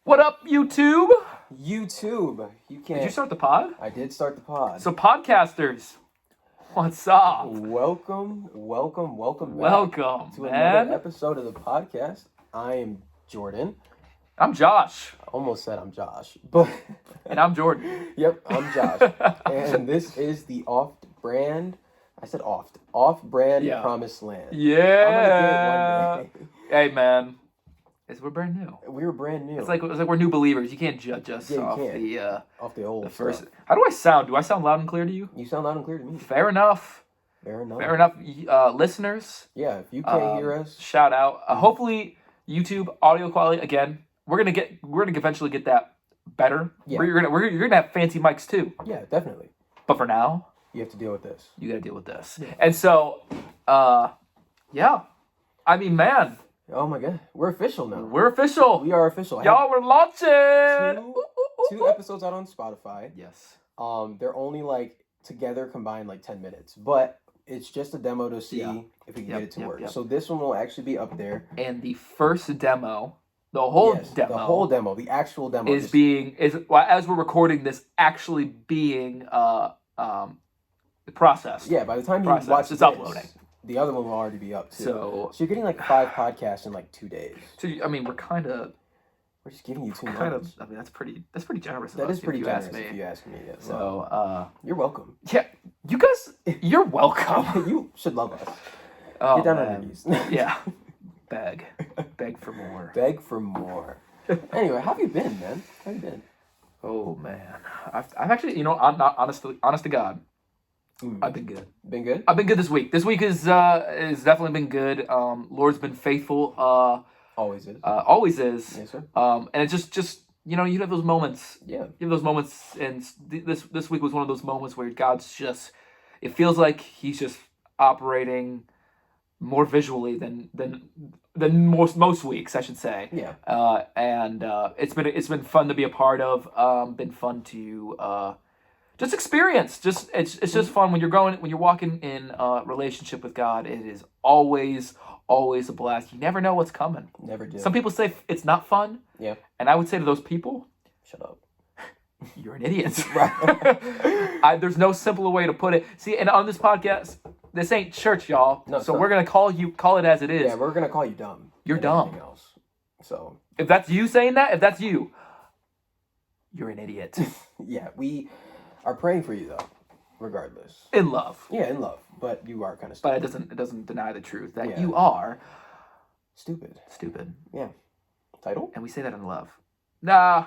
What up, YouTube? YouTube. You can't. Did you start the pod? I did start the pod. So, podcasters, what's up? Welcome back Welcome, to man. another episode of the podcast. I am Jordan. I'm Josh. I almost said I'm Josh, but And I'm Jordan. Yep, I'm Josh. And this is the off-brand. I said off-brand Yeah. Promised Land. Yeah. I'm gonna get it one day. Hey, man. We're brand new. We were brand new. It's like we're new believers. You can't judge us Yeah, you off can't. Off the old the first. stuff. How do I sound? Do I sound loud and clear to you? You sound loud and clear to me. Fair enough. Fair enough. Fair enough. Listeners, Yeah, if you can't hear us, shout out. Hopefully, YouTube audio quality again. We're gonna eventually get that better. Yeah. You're gonna have fancy mics too. yeah, definitely. But for now, You have to deal with this. you gotta deal with this. And so, yeah. I mean, man, Oh my god, we're official now. we're official. We are official. I Y'all, we're launching. have two episodes out on Spotify. Yes. They're only like together combined like 10 minutes, but it's just a demo to see Yeah. if we can Yep, get it to yep, work. yep. So this one will actually be up there. And the first demo, the whole Yes, demo, the whole demo, the actual demo is as we're recording this actually being processed. yeah. By the time you process. watch It's this, uploading. the other one will already be up too. So you're getting like 5 podcasts in like 2 days. I mean, we're kind of We're just giving you too much. I mean, that's pretty generous. Of That us, is pretty if you generous ask me. if you ask me. Yeah. So, You're welcome. yeah, you guys, you're welcome. You should love us. Oh, Get down on man. your knees. Yeah, beg for more. Beg for more. Anyway, how have you been, man? How have you been? Oh man, I've actually, I'm not honest to God, I've been good. Been good? I've been good this week. This week is definitely been good. Lord's been faithful. Always is. Always is. Yes, sir. And it's just you have those moments. Yeah. You have those moments, and this week was one of those moments where God's just. It feels like He's just operating more visually than most weeks, I should say. Yeah. And it's been fun to be a part of. Been fun to just experience. It's just fun when you're walking in a relationship with God. It is always a blast. You never know what's coming. Never do. Some people say it's not fun. Yeah. And I would say to those people, Shut up. you're an idiot. Right. There's no simpler way to put it. See, and on this podcast, this ain't church, y'all. No, it's so not. we're gonna call it as it is. Yeah, we're gonna call you dumb. You're and dumb. everything else. So If that's you saying that, if that's you, you're an idiot. yeah, we are praying for you though, regardless. In love. Yeah, in love, but you are kind of But stupid. it doesn't deny the truth that Yeah. you are Stupid. stupid. Yeah. Title? And we say that in love. Nah.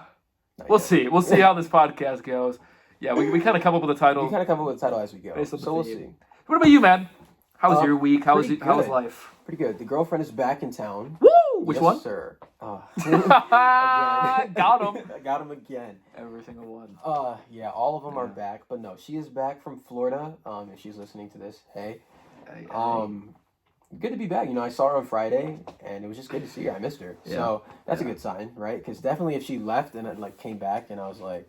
Not We'll yet. see. We'll see how this podcast goes. Yeah, we kind of come up with a title. We kind of come up with a title as we go, Based on the so we'll theme. see. What about you, man? How was your week? How was pretty how was good. life? Pretty good. The girlfriend is back in town. Woo! Which Yes, one? sir. Got him. I got him again. Every single one. Yeah, all of them are Yeah. back, but no, she is back from Florida. If she's listening to this, hey. Hey, Good to be back. I saw her on Friday, and it was just good to see her. I missed her, so that's a good sign, right? Because definitely, if she left and it came back, and I was like,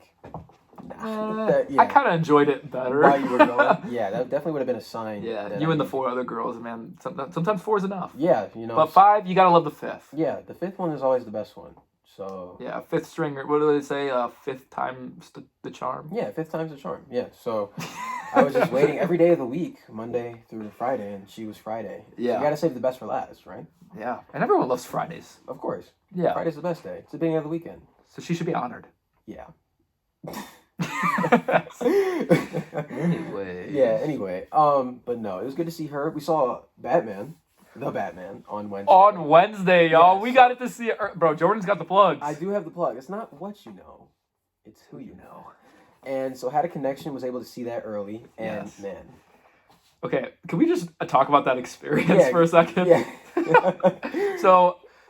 nah. I kind of enjoyed it better. While you were going, yeah, that definitely would have been a sign. Yeah, that you I and the need- 4 other girls, man. Sometimes 4 is enough. Yeah, But 5, you gotta love the 5th. Yeah, the 5th one is always the best one. So Yeah, 5th stringer. What do they say? 5th time's the charm. yeah, 5th time's a charm. Yeah, so I was just waiting every day of the week, Monday through Friday, and she was Friday. So Yeah. you gotta save the best for last, right? Yeah, and everyone loves Fridays. Of course. Yeah, Friday's the best day. It's the beginning of the weekend. so she should be honored. Yeah. Anyway. Yeah, anyway. But no, it was good to see her. We saw the Batman on Wednesday. On Wednesday, y'all, Yeah, we so- got it to see it. Bro, Jordan's got the plugs. I do have the plug. It's not what you know, it's who you know. And so had a connection, was able to see that early, and Yes. man. Okay, can we just talk about that experience Yeah, for a second? Yeah.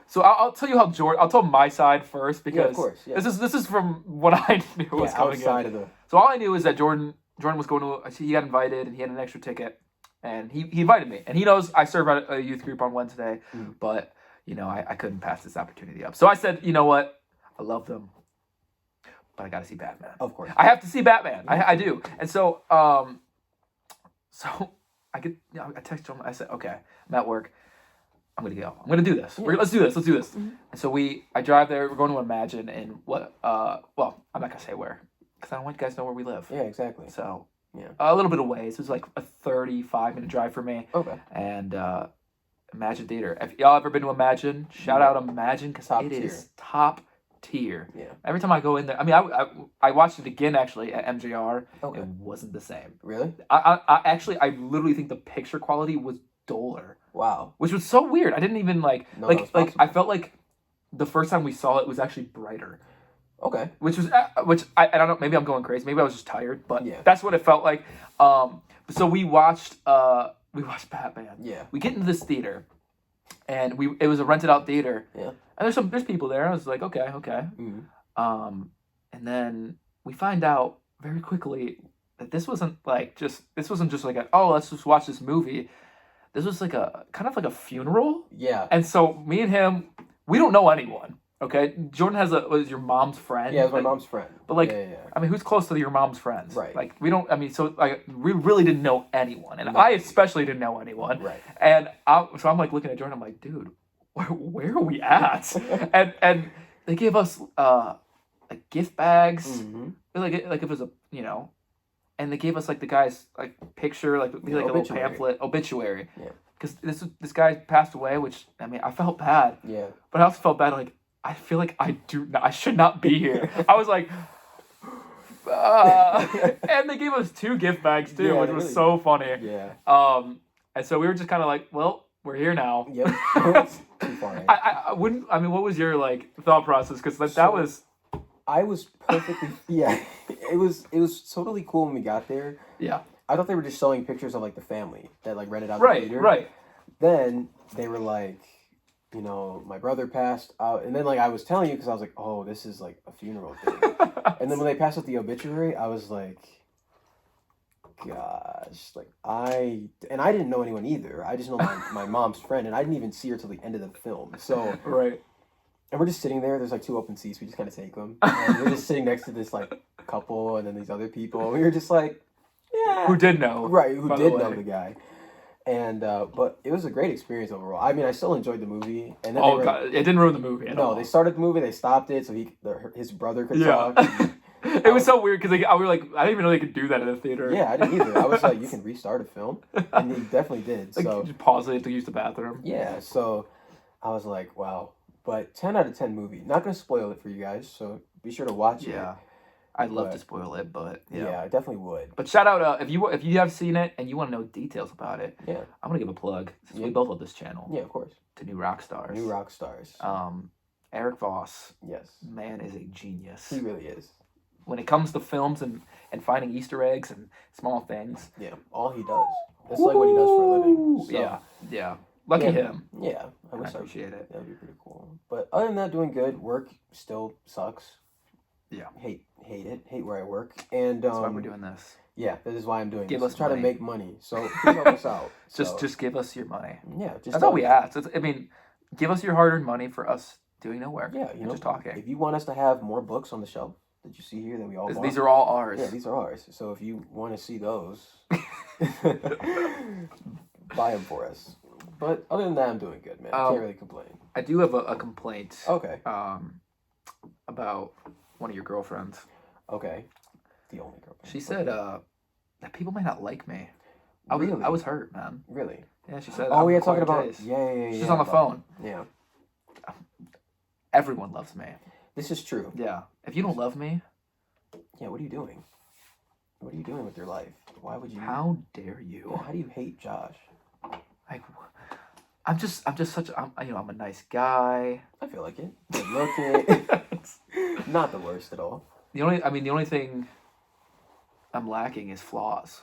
So I'll tell you how I'll tell my side first because Yeah, of course, yeah. this is from what I knew was Yeah, coming outside in. of the So all I knew is that Jordan was going to. He got invited and he had an extra ticket, and he invited me. And he knows I serve at a youth group on Wednesday, but I couldn't pass this opportunity up. So I said, you know what, I love them, but I got to see Batman. Of course. I have to see Batman. I do. And so so I text him. I said, okay, I'm at work. I'm gonna go. I'm gonna do this. Let's do this. Let's do this. Mhm. And so I drive there. We're going to Imagine in what? Well, I'm not gonna say where because I don't want you guys to know where we live. Yeah, exactly. So Yeah. a little bit of ways. It was like a 35-minute drive for me. Okay. And Imagine Theater. If y'all ever been to Imagine, shout out Imagine because it is top tier. Yeah. Every time I go in there, I mean, I watched it again actually at MJR. Okay. It wasn't the same. Really? I literally think the picture quality was duller, Wow. which was so weird. I didn't even like No, that was I possible. felt like the first time we saw it was actually brighter, Okay. which I don't know. Maybe I'm going crazy. Maybe I was just tired, but Yeah. that's what it felt like. So we watched Batman. Yeah. We get into this theater, and it was a rented out theater. Yeah. And there's people there. I was like, okay. Mhm. And then we find out very quickly that this wasn't just like let's just watch this movie. This was like a kind of like a funeral. Yeah. And so me and him, we don't know anyone. Okay, Jordan was your mom's friend. Yeah, it was my mom's friend. But like, yeah. I mean, who's close to your mom's friends? Right. Like we don't. I mean, so like we really didn't know anyone, and No. I especially didn't know anyone. Right. And so I'm like looking at Jordan. I'm like, dude, where are we at? and they gave us like gift bags. Mhm. Like if it was and they gave us like the guy's like picture, like a little obituary. pamphlet obituary. Yeah. Because this guy passed away, which I mean I felt bad, Yeah. but I also felt bad like I feel like I should not be here. I was like. And they gave us 2 gift bags too, Yeah, which was really. so funny. Yeah. And so we were just kind of like, well, we're here now. Yep. It's too far in. I wouldn't. I mean, what was your like thought process? Because that So- was I was perfectly yeah. It was totally cool when we got there. yeah. I thought they were just showing pictures of like the family that like rented out Right. the theater. Right. Then they were like, my brother passed out, and then like I was telling you because I was like, oh, this is like a funeral thing. And then when they passed out the obituary, I was like, gosh, like I didn't know anyone either. I just know my mom's friend, and I didn't even see her till the end of the film. So. Right. And we're just sitting there. There's like 2 open seats. We just kind of take them. And we're just sitting next to this like couple, and then these other people. We were just like, yeah, Who did know? right? Who by the did way. know the guy? And but it was a great experience overall. I mean, I still enjoyed the movie. And then Oh god, it didn't ruin the movie at all. no, they started the movie. They stopped it so his brother could Yeah. talk. It was so weird because we were like, I didn't even know they could do that in a theater. Yeah, I didn't either. I was like, you can restart a film, and he definitely did. Like So just pause it to use the bathroom. yeah, so I was like, wow. But 10 out of 10 movie. Not gonna spoil it for you guys, so be sure to watch it. Yeah. I'd love But- to spoil it, but Yeah, I definitely would. But shout out if you have seen it and you want to know details about it, Yeah. I'm gonna give a plug since we Yeah. both love this channel Yeah, of course. to New Rock Stars. New rock stars. Eric Voss, Yes. man, is a genius. He really is. When it comes to films and finding Easter eggs and small things. Yeah. All he does. That's like what he does for a living. Woo! So, Yeah. Lucky Yeah. him. Yeah. I I wish I appreciate it. That would be pretty cool. But other than that, doing good. Work still sucks. Yeah. Hate it. Hate where I work. And That's why we're doing this. Yeah, that is why I'm doing Give this. us Try to money. make money. So please help us out. So, Just give us your money. yeah, just That's all we donate. ask. I mean, give us your hard-earned money for us doing no work. Yeah, and just talking. If you want us to have more books on the shelf that you see here that we all bought, These are all ours. yeah, these are ours. So if you want to see those, buy them for us. But other than that, I'm doing good, man. I can't really complain. I do have a complaint. Okay. About one of your girlfriends. Okay. The only girl. She said that people might not like me. Really? I was hurt, man. Really? Yeah, she said. Oh, I'm yeah, a talking quiet about. taste. Yeah. She's on the phone. Yeah. Everyone loves me. This is true. Yeah. If you don't love me, Yeah, what are you doing? What are you doing with your life? Why would you? how dare you? Yeah, how do you hate Josh? Like, I'm just such. I'm a nice guy. I feel like it. Good looking. Not the worst at all. The only thing I'm lacking is flaws.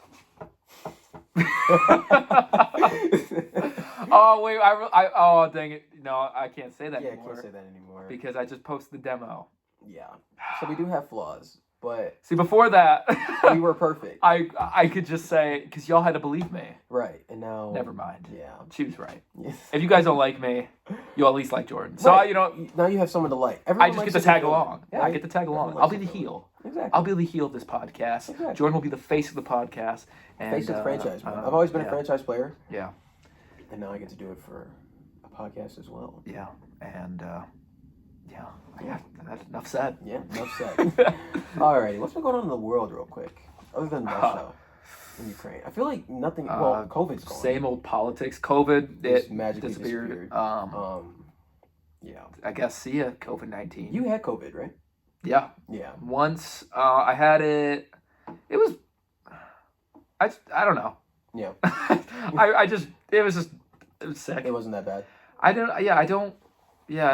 Oh wait, oh dang it! No, I can't say that Yeah, I anymore can't say that anymore. because I just posted the demo. Yeah. So we do have flaws, but See, before that, we were perfect. I could just say because y'all had to believe me. Right. And now. Never mind. Yeah. She was right. Yes. If you guys don't like me, you at least like Jordan. So Right. I Now you have someone to like. I Everyone just likes get to a good tag villain. along. Yeah, I get to tag along. everyone I'll be likes the a villain. heel. Exactly. I'll be the heel of this podcast. Exactly. Jordan will be the face of the podcast. And, Face of the franchise, man. I've always been yeah. a franchise player, Yeah. and now I get to do it for a podcast as well. Yeah, and that's enough said. Yeah, enough said. Alrighty, what's been going on in the world real quick? Other than Russia and Ukraine. I feel like nothing, well, COVID's gone. Same old politics. COVID, Just it magically disappeared. Yeah. I guess, see ya, COVID-19. You had COVID, right? Yeah. Yeah. Once I had it, it was, I don't know. Yeah. it was sick. It wasn't that bad. It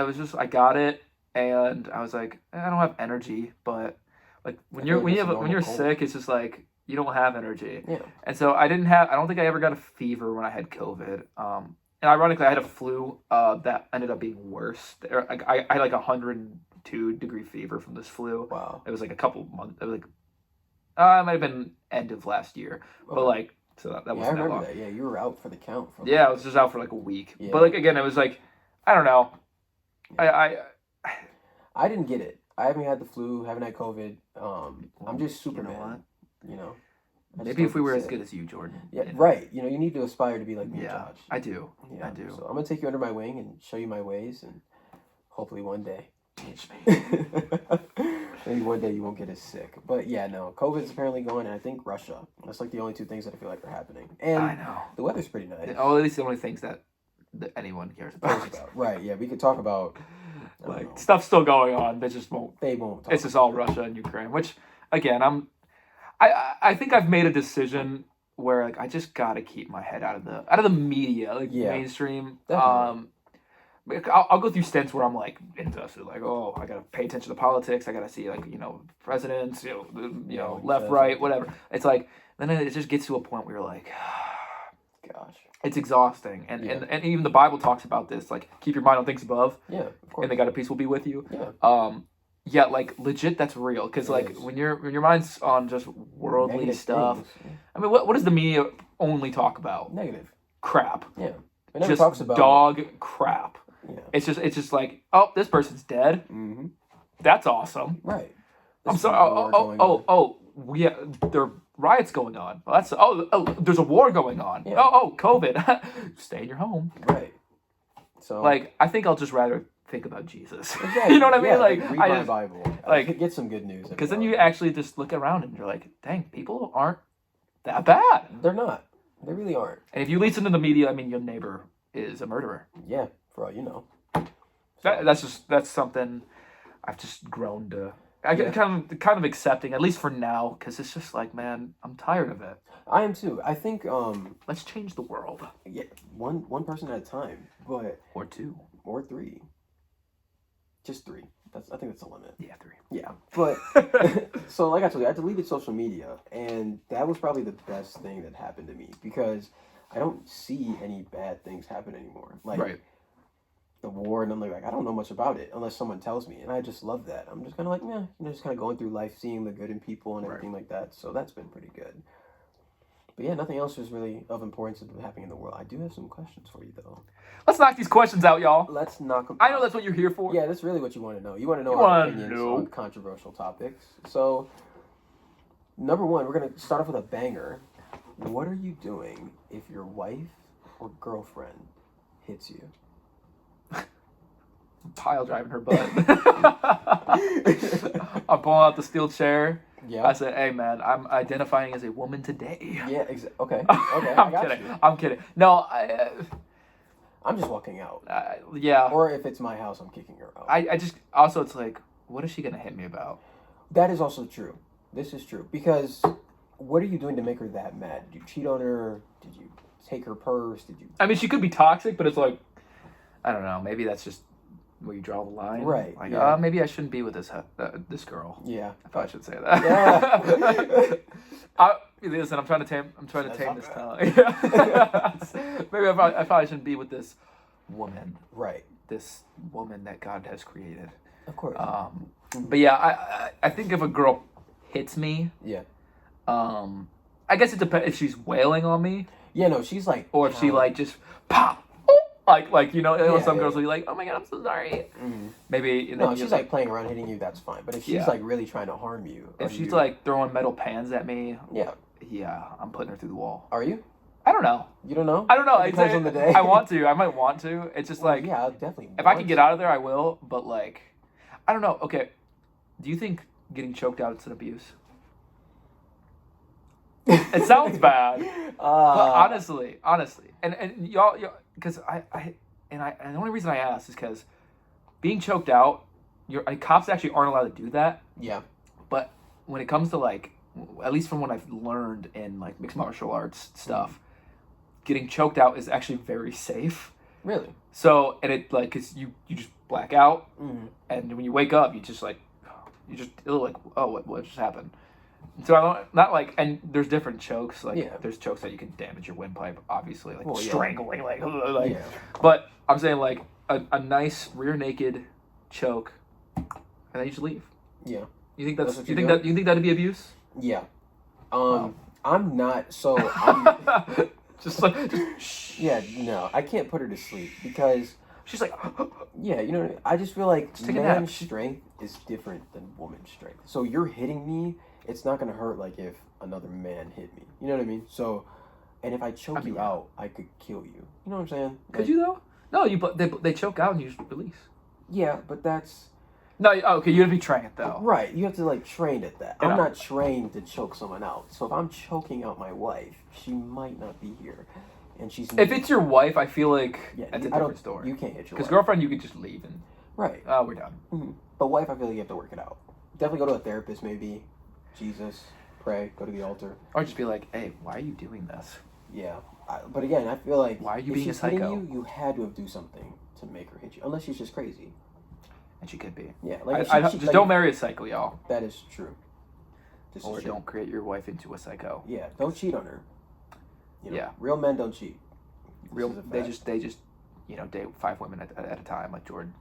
was just, I got it and I was like, I don't have energy, but like when you're sick, it's just like, you don't have energy. Yeah. And so I don't think I ever got a fever when I had COVID. And ironically, I had a flu that ended up being worse. I had like 102-degree fever from this flu. Wow. It was like a couple months. It was like, it might have been end of last year. Oh. But like, so that I wasn't that remember long. that. Yeah, you were out for the count. Yeah, I was just out for like a week. Yeah. But like, again, it was like, I don't know. Yeah. I didn't get it. I haven't had the flu, haven't had COVID. I'm just Superman. You know? Maybe if we were as good as you, Jordan. Yeah, right. You know, you need to aspire to be like me, Josh. I do. Yeah, I do. So I'm gonna take you under my wing and show you my ways, and hopefully one day, Teach me. maybe one day you won't get as sick. But yeah, no, COVID's apparently gone, and I think Russia. That's like the only two things that I feel like are happening. And I know. the weather's pretty nice. Oh, at least the only things that anyone cares about. Right? Yeah, we could talk about Like stuff's still going on. They just won't. They won't. It's just all Russia and Ukraine. Which, again, I think I've made a decision where like I just gotta keep my head out of the media, like mainstream. Definitely. I'll go through stints where I'm like invested, like, oh, I gotta pay attention to politics. I gotta see like presidents, left, right, whatever. It's like then it just gets to a point where you're like, gosh, it's exhausting, and even the Bible talks about this, like keep your mind on things above. Yeah, of course. And they got a peace will be with you. Yeah. Yeah, like legit, that's real. Because like when your mind's on just worldly Negative stuff. things. I mean, what does the media only talk about? Negative. Crap. Yeah. It never Just talks about dog crap. Yeah. It's just like, oh, this person's dead. Mm-hmm. That's awesome. Right. I'm sorry. Yeah, there are riots going on. There's a war going on. Yeah. COVID. Stay in your home. Right. So like, I think I'll just rather think about Jesus. Exactly. You know what I mean? Yeah, like read my Bible. Like get some good news. Because then you actually just look around and you're like, dang, people aren't that bad. They're not. They really aren't. And if you listen to the media, I mean, your neighbor is a murderer. Yeah, for all you know. That's something I've just grown to. I get kind of accepting, at least for now, because it's just like, man, I'm tired of it. I am too. I think let's change the world. Yeah, one person at a time, but or two or three. Just three. I think that's the limit. Yeah, 3. Yeah, but so like I told you, I deleted social media, and that was probably the best thing that happened to me because I don't see any bad things happen anymore. Like the war, and I'm like I don't know much about it unless someone tells me, and I just love that. I'm just kind of like, just kind of going through life, seeing the good in people and everything like that. So that's been pretty good. But yeah, nothing else is really of importance happening in the world. I do have some questions for you though. Let's knock these questions out, y'all. Let's knock them. I know that's what you're here for. Yeah, that's really what you want to know. You want to know our opinions on controversial topics. So, number one, we're going to start off with a banger. What are you doing if your wife or girlfriend hits you? Pile driving her butt. I'm pulling out the steel chair. Yeah. I said, hey, man, I'm identifying as a woman today. Yeah, okay. Okay, I'm kidding. No, I'm just walking out. Yeah. Or if it's my house, I'm kicking her out. I just, also, it's like, what is she going to hit me about? That is also true. This is true. Because what are you doing to make her that mad? Did you cheat on her? Did you take her purse? I mean, she could be toxic, but it's like, I don't know. Maybe that's just where you draw the line. Right. Like, maybe I shouldn't be with this girl. Yeah. I probably should say that. Yeah. Listen, I'm trying to tame this tongue. Maybe I probably shouldn't be with this woman. Right. This woman that God has created. Of course. But yeah, I think if a girl hits me, yeah. I guess it depends if she's wailing on me. Yeah, no, she's like, or if she like just pop. Like some girls will be like, oh my God, I'm so sorry. Mm-hmm. Maybe. No, she's like playing around hitting you, that's fine. But if she's like really trying to harm you. If she's like throwing metal pans at me. Yeah. Yeah, I'm putting her through the wall. Are you? I don't know. You don't know? I don't know. It depends on the day. I want to. I might want to. It's just like, yeah, I'll definitely. if I can get out of there, I will. But like, I don't know. Okay, do you think getting choked out is an abuse? It sounds bad, but honestly, and y'all, because and the only reason I ask is because being choked out, cops actually aren't allowed to do that. Yeah. But when it comes to like, at least from what I've learned in like mixed martial arts stuff, getting choked out is actually very safe. Really? So, and it like, cause you just black out, and when you wake up, you just like oh, what just happened? So I don't, not like, and there's different chokes. Like there's chokes that you can damage your windpipe, obviously, like strangling, like. Yeah. But I'm saying like a nice rear naked choke, and then you just leave. Yeah. You think that's you think that'd be abuse? Yeah. I'm not. So I'm just like yeah. No, I can't put her to sleep because she's like yeah. You know, I just feel like take a man's nap. strength is different than woman's strength. So you're hitting me. It's not gonna hurt like if another man hit me. You know what I mean? So, and if I choke you out, I could kill you. You know what I'm saying? Could you though? No, they choke out and you just release. Yeah, but that's no. Okay, you have to be trained though. Right. You have to like train at that. You I'm know. not trained to choke someone out. So if I'm choking out my wife, she might not be here, and she's. If it's your wife, I feel like that's a I different story. You can't hit your wife. Because girlfriend, you could just leave and. Right. Oh, we're done. Mm-hmm. But wife, I feel like you have to work it out. Definitely go to a therapist, maybe. Jesus, pray, go to the altar. Or just be like, hey, why are you doing this? Yeah. But again, I feel like why are you if being she's a psycho? hitting you had to have do something to make her hit you, unless she's just crazy. And she could be. Yeah. Like just don't marry a psycho, y'all. That is true. Or don't create your wife into a psycho. Yeah. Don't cheat on her. You know, yeah. Real men don't cheat. They just date 5 women at a time, like Jordan.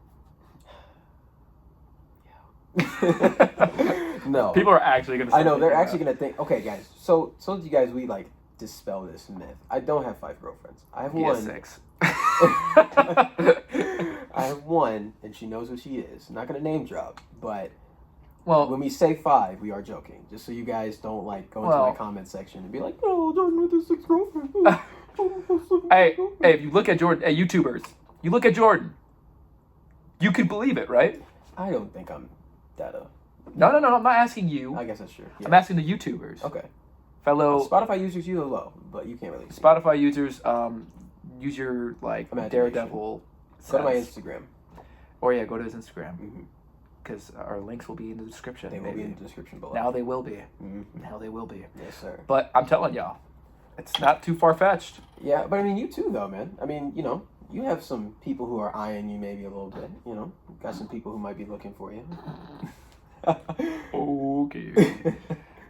No. People are actually gonna. I know they're actually gonna think. Okay, guys. So you guys, we like dispel this myth. I don't have 5 girlfriends. I have one. 6. I have one, and she knows who she is. I'm not gonna name drop, but when we say 5, we are joking. Just so you guys don't like go into my comment section and be like, "No, Jordan with his 6 girlfriends." Hey, if you look at Jordan, hey, YouTubers, you look at Jordan, you could believe it, right? I don't think I'm that. No. I'm not asking you. I guess that's true. Yeah. I'm asking the YouTubers. Okay. Fellow Spotify users, you as well, but you can't really. Spotify users, use your like Daredevil. Go to my Instagram. Or go to his Instagram. Because our links will be in the description. They will be in the description below. Now they will be. Now they will be. Yes, sir. But I'm telling y'all, it's not too far fetched. Yeah, but I mean, you too, though, man. I mean, you know, you have some people who are eyeing you maybe a little bit. You know, got some people who might be looking for you. Okay.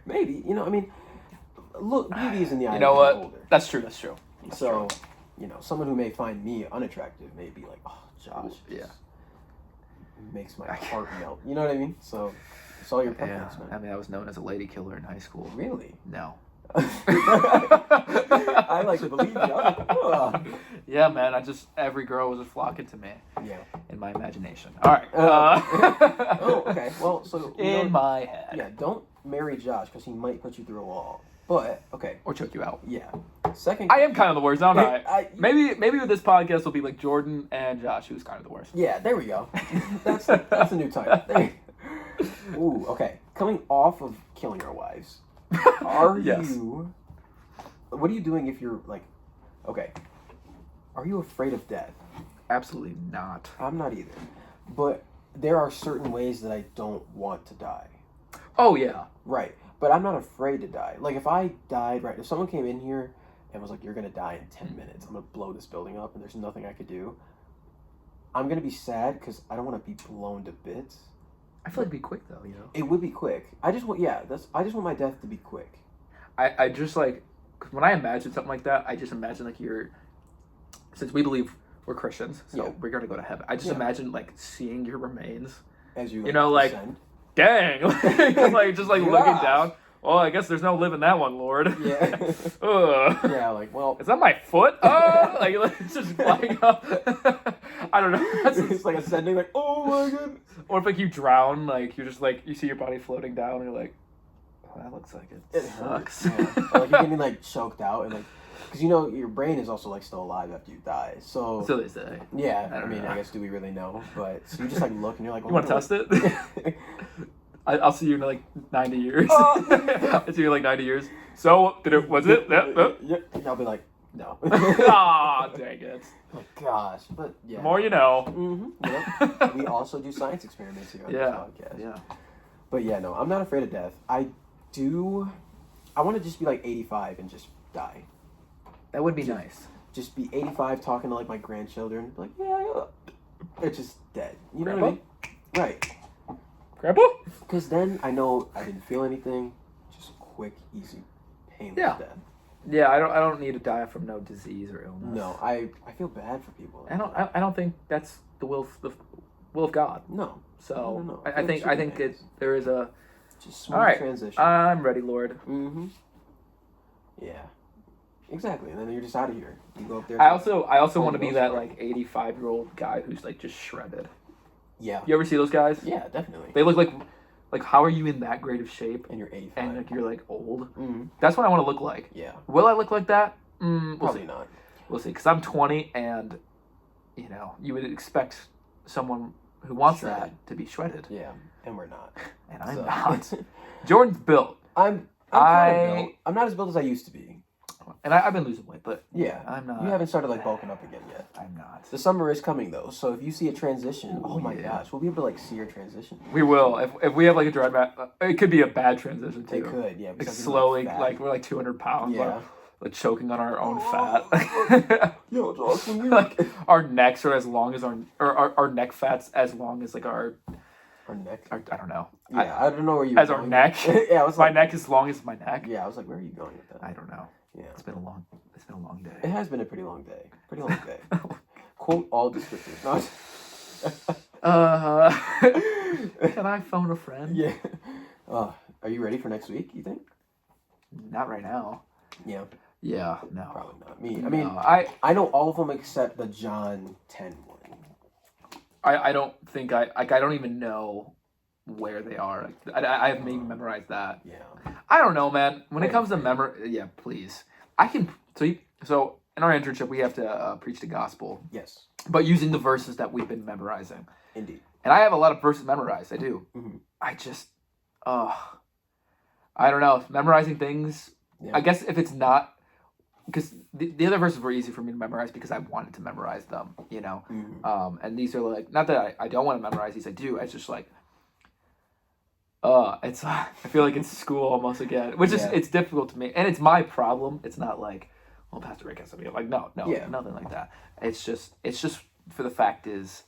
Maybe, you know, I mean, look, beauty is in the eye of the beholder. That's true. That's true. You know, someone who may find me unattractive may be like, oh, Josh. Yeah. Makes my heart melt. You know what I mean? So, it's all your preference, man. I mean, I was known as a lady killer in high school. Really? No. I like to believe you. Yeah, man. Every girl was just flocking to me. Yeah. In my imagination. All right. Oh, okay. Well, so in my head. Yeah. Don't marry Josh because he might put you through a wall. But okay. Or choke you out. Yeah. Second. I am kind of the worst, aren't I? Maybe with this podcast will be like Jordan and Josh, who's kind of the worst. Yeah. There we go. That's a new title. Ooh. Okay. Coming off of killing our wives. You? What are you doing if you're like? Okay. Are you afraid of death? Absolutely not. I'm not either. But there are certain ways that I don't want to die. Oh yeah. Right. But I'm not afraid to die. Like if I died, right, if someone came in here and was like, you're going to die in 10 minutes, I'm going to blow this building up and there's nothing I could do, I'm going to be sad because I don't want to be blown to bits. I feel like it'd be quick though, you know? It would be quick. I just want my death to be quick. I just like, cause when I imagine something like that, I just imagine like since we believe we're Christians, so we're going to go to heaven. I just imagine like seeing your remains. As you, like, like, descend. Dang. Like, just like looking down. Oh, I guess there's no living that one, Lord. Yeah. Yeah, like, well. Is that my foot? Oh, like it's just flying up. I don't know. It's like ascending, like, oh my goodness. Or if like you drown, like you're just like, you see your body floating down and you're like, oh, that looks like it sucks. Yeah. Or like you're getting like choked out and like because your brain is also like still alive after you die. So they say. Yeah, I don't know. I guess do we really know? But so you just like look and you're like, you want to test it? I'll see you in like 90 years. I'll see you in like 90 years. So was it? Yeah. I'll be like, no. Ah, dang it. Oh gosh, but yeah. The more you know. Mm-hmm. We also do science experiments here on this podcast. Yeah. But yeah, no, I'm not afraid of death. I want to just be like 85 and just die. That would be nice. Just be 85 talking to like my grandchildren. Like, yeah, it's just dead. You know Grandpa? what I mean? Right. Grandpa? Because then I know I didn't feel anything. Just quick, easy, painless death. Yeah, I don't need to die from no disease or illness. No, I feel bad for people. I don't think that's the will of God. No. So No. I think there is a just smooth transition. I'm ready, Lord. Mm-hmm. Yeah. Exactly, and then you're just out of here. You go up there. I also want to be that like 85-year-old guy who's like just shredded. Yeah. You ever see those guys? Yeah, definitely. They look like how are you in that great of shape? And you're 85. And like you're like old. Mm-hmm. That's what I want to look like. Yeah. Will I look like that? We'll Probably see. not. We'll see. Because I'm 20, and you would expect someone who wants that to be shredded. Yeah, and we're not. And I'm not. Jordan's built. I'm kind of built. I'm not as built as I used to be. And I've been losing weight, but yeah, I'm not. You haven't started like bulking up again yet. I'm not. The summer is coming though, so if you see a transition, oh my gosh, we'll be able to like see your transition. We will. If we have like a dry mat, it could be a bad transition too. It could, yeah. Like slowly, like we're like 200 pounds. Yeah. Like choking on our own fat. Yo, Josh, like our necks are as long as our neck fat's as long as like our neck. I don't know. Yeah, I don't know where you. As our neck. Yeah, I was like, my neck as long as my neck. Yeah, I was like, where are you going with that? I don't know. Yeah, it's been a long day. It has been a pretty long day. Pretty long day. Quote all descriptors. Can I phone a friend? Yeah. Are you ready for next week? You think? Not right now. Yeah. Yeah. No. Probably not. Me. No, I mean, I know all of them except the John 10 one. I don't think I don't even know where they are. I haven't even memorized that. Yeah. I don't know, man. When it comes to memory, yeah, please. I can. So in our internship, we have to preach the gospel. Yes. But using the verses that we've been memorizing. Indeed. And I have a lot of verses memorized. I do. Mm-hmm. I just, I don't know. Memorizing things. Yeah. I guess if it's not, because the other verses were easy for me to memorize because I wanted to memorize them, Mm-hmm. And these are like, not that I don't want to memorize these, I do. It's just like, it's I feel like it's school almost again, which is it's difficult to me, and it's my problem. It's not like, well, Pastor Rick has something. I'm like, no, nothing like that. It's just for the fact is,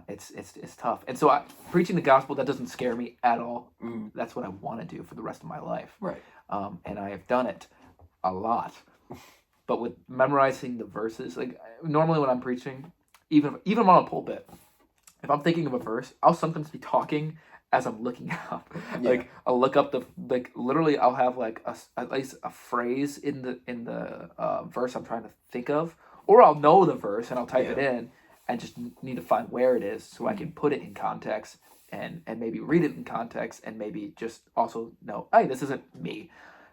it's tough, and so preaching the gospel, that doesn't scare me at all. Mm-hmm. That's what I want to do for the rest of my life, right? And I have done it a lot, but with memorizing the verses, like normally when I'm preaching, even on a pulpit. If I'm thinking of a verse, I'll sometimes be talking as I'm looking up. Yeah. Like I'll look up literally I'll have like at least a phrase in the verse I'm trying to think of, or I'll know the verse and I'll type it in and just need to find where it is so I can put it in context and maybe read it in context and maybe just also know, hey, this isn't me,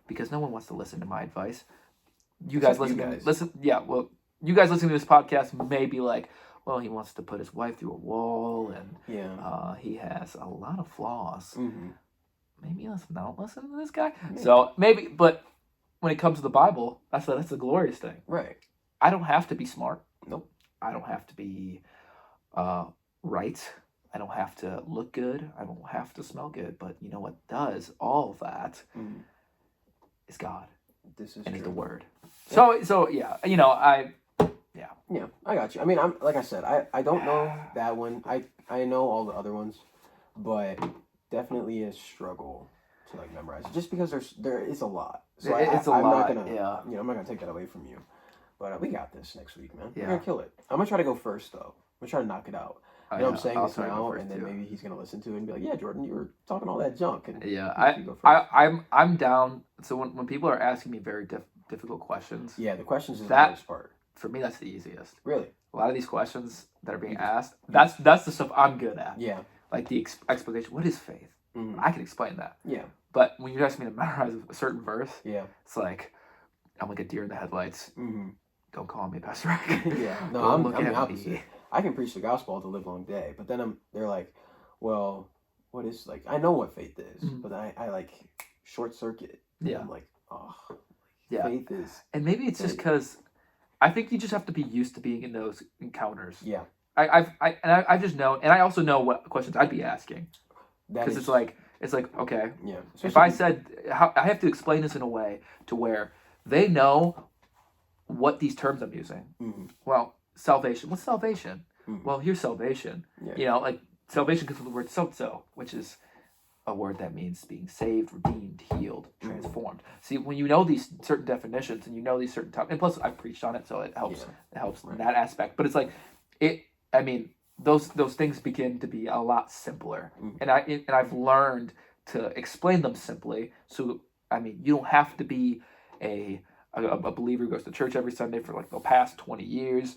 because no one wants to listen to my advice. You guys listen. Yeah, well, you guys listening to this podcast may be like, well, he wants to put his wife through a wall, and he has a lot of flaws. Mm-hmm. Maybe let's not listen to this guy. Yeah. So maybe, but when it comes to the Bible, that's a glorious thing. Right. I don't have to be smart. Nope. I don't have to be right. I don't have to look good. I don't have to smell good. But you know what does all of that is God. This is and true. the Word. Yeah. So yeah, Yeah, I got you. I mean, I'm like I said, I don't know that one. I know all the other ones, but definitely a struggle to like memorize it, just because there is a lot. So it's I'm lot. Not gonna, I'm not gonna take that away from you. But we got this next week, man. Yeah. We're gonna kill it. I'm gonna try to go first though. I'm gonna try to knock it out. I know I'm saying this now, and then maybe he's gonna listen to it and be like, "Yeah, Jordan, you were talking all that junk." And I'm down. So when people are asking me very difficult questions, the questions is the hardest part. For me, that's the easiest. Really? A lot of these questions that are being asked, that's the stuff I'm good at. Yeah. like the explanation. What is faith? Mm-hmm. I can explain that. Yeah. But when you ask me to memorize a certain verse, Yeah. it's like I'm like a deer in the headlights. Mm-hmm. Don't call me Pastor Rick. Yeah. No, I'm the opposite. Me. I can preach the gospel all the live long day, but then they're like, well, what is like? I know what faith is, but I like short circuit. Yeah. I'm like, oh, yeah. Faith is, and maybe it's just because I think you just have to be used to being in those encounters. Yeah. I just know, and I also know what questions I'd be asking, because it's like okay, yeah. If I said I have to explain this in a way to where they know what these terms I'm using. Mm-hmm. Well, salvation. What's salvation? Mm-hmm. Well, here's salvation. Yeah. You know, like salvation comes from the word sozo, which is a word that means being saved, redeemed, healed, transformed. See, when you know these certain definitions and you know these certain topics, and plus I've preached on it, so it helps. Yeah. It helps in that aspect. But it's like I mean, those things begin to be a lot simpler, and I've learned to explain them simply. So I mean, you don't have to be a believer who goes to church every Sunday for like the past 20 years.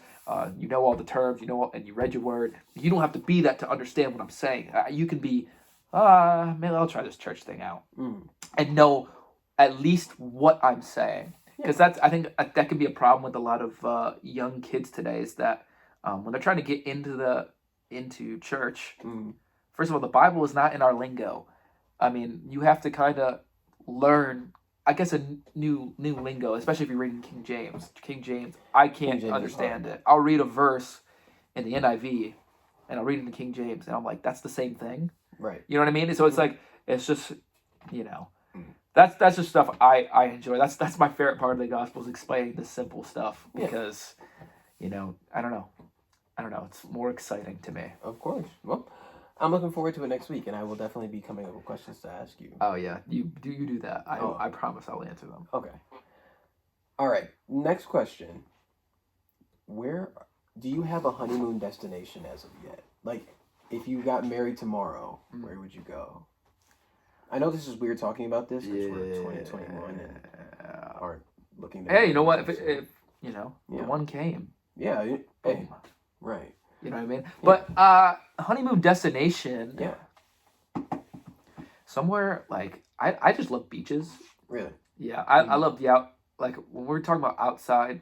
You know all the terms, and you read your word. You don't have to be that to understand what I'm saying. You can be, maybe I'll try this church thing out and know at least what I'm saying. Because I think that can be a problem with a lot of young kids today, is that when they're trying to get into church, first of all, the Bible is not in our lingo. I mean, you have to kind of learn, I guess, a new lingo, especially if you're reading King James. I can't understand it. I'll read a verse in the NIV, and I'll read it in the King James, and I'm like, that's the same thing, right? You know what I mean? So it's like, it's just, that's just stuff I enjoy. That's my favorite part of the gospel, is explaining the simple stuff, because, I don't know, it's more exciting to me. Of course. Well, I'm looking forward to it next week, and I will definitely be coming up with questions to ask you. Oh yeah, you do that. I promise I'll answer them. Okay. All right. Next question. Where do you have a honeymoon destination as of yet? Like, if you got married tomorrow, where would you go? I know this is weird talking about this because we're 2021 and aren't looking. Hey, you know what? If the one came. Yeah. Hey. Right. You know what I mean? Yeah. But honeymoon destination. Yeah. Somewhere like I just love beaches. Really? Yeah. I love like when we're talking about outside,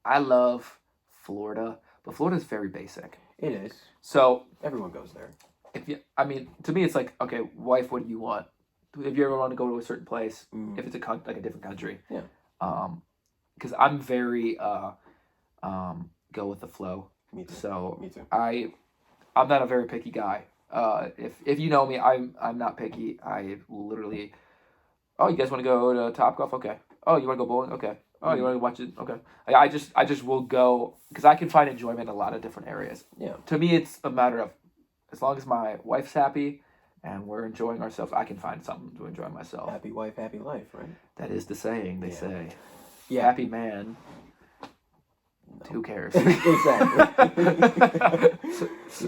I love Florida, but Florida's very basic. It is. So everyone goes there. To me, it's like, okay, wife, what do you want? If you ever want to go to a certain place, if it's like a different country. Yeah. Because I'm very go with the flow. Me too. So Me too. I'm not a very picky guy. If you know me, I'm not picky. I literally, oh, you guys want to go to Topgolf? Okay. Oh, you want to go bowling? Okay. Oh, you want to watch it? Okay. I just will go, because I can find enjoyment in a lot of different areas. Yeah. To me, it's a matter of, as long as my wife's happy and we're enjoying ourselves, I can find something to enjoy myself. Happy wife, happy life, right? That is the saying, they say. Yeah. Happy man. No. Who cares? Exactly.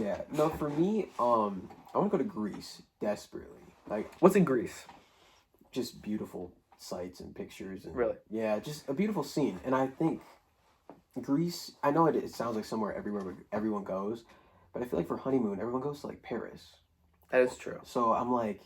Yeah. No, for me, I want to go to Greece desperately. Like, what's in Greece? Just beautiful sights and pictures. And, really? Yeah, just a beautiful scene. And I think Greece, I know it sounds like somewhere everyone goes, but I feel like for honeymoon, everyone goes to like Paris. That is true. So I'm like,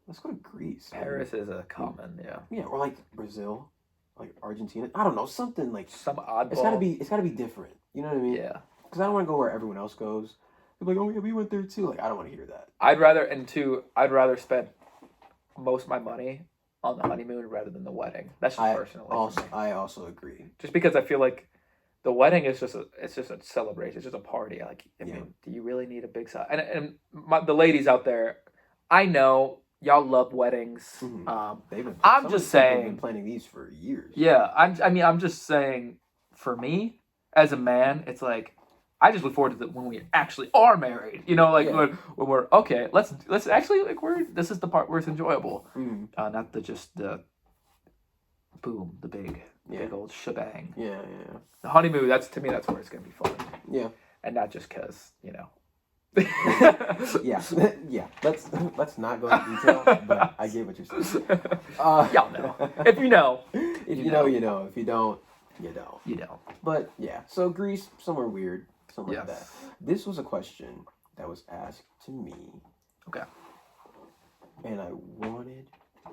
let's go to Greece. Paris is a common, yeah. Yeah, or like Brazil, like Argentina. I don't know, something like some oddball. It's gotta be different. You know what I mean? Yeah. Because I don't want to go where everyone else goes. They're like, oh yeah, we went there too. Like, I don't want to hear that. I'd rather spend most of my money on the honeymoon rather than the wedding. That's just personally. I also agree. Just because I feel like the wedding is just a celebration. It's just a party. Like, I mean, do you really need a big size? And the ladies out there, I know y'all love weddings. Mm-hmm. I'm just saying, they've been planning these for years. Yeah, I'm just saying, for me as a man, it's like, I just look forward to when we actually are married. When we're okay. Let's actually, like, this is the part where it's enjoyable. Not the boom, the big old shebang. Yeah. The honeymoon, to me, that's where it's gonna be fun. Yeah. And not just because, yeah. Let's not go into detail, but I get what you're saying. Y'all know. If you know. If you know, you know. If you don't, you don't. You don't. But yeah, so Greece, somewhere weird, something like that. This was a question that was asked to me. Okay. And I wanted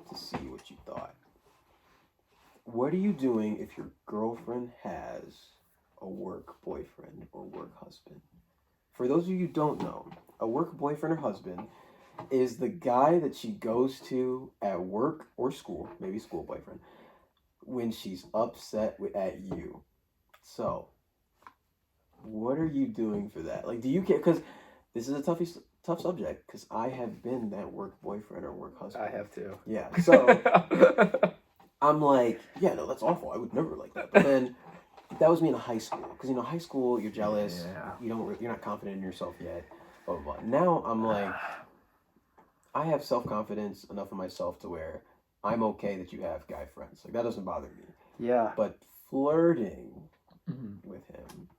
to see what you thought. What are you doing if your girlfriend has a work boyfriend or work husband? For those of you who don't know, a work boyfriend or husband is the guy that she goes to at work or school, maybe school boyfriend, when she's upset at you. So, what are you doing for that? Like, do you care? Because this is a tough subject, because I have been that work boyfriend or work husband. I have too. Yeah, so I'm like, yeah, no, that's awful. I would never like that. But then that was me in high school, because high school you're jealous, you're not confident in yourself yet, blah blah blah. Now I'm like, I have self-confidence enough in myself to where I'm okay that you have guy friends. Like, that doesn't bother me. Yeah. But flirting with him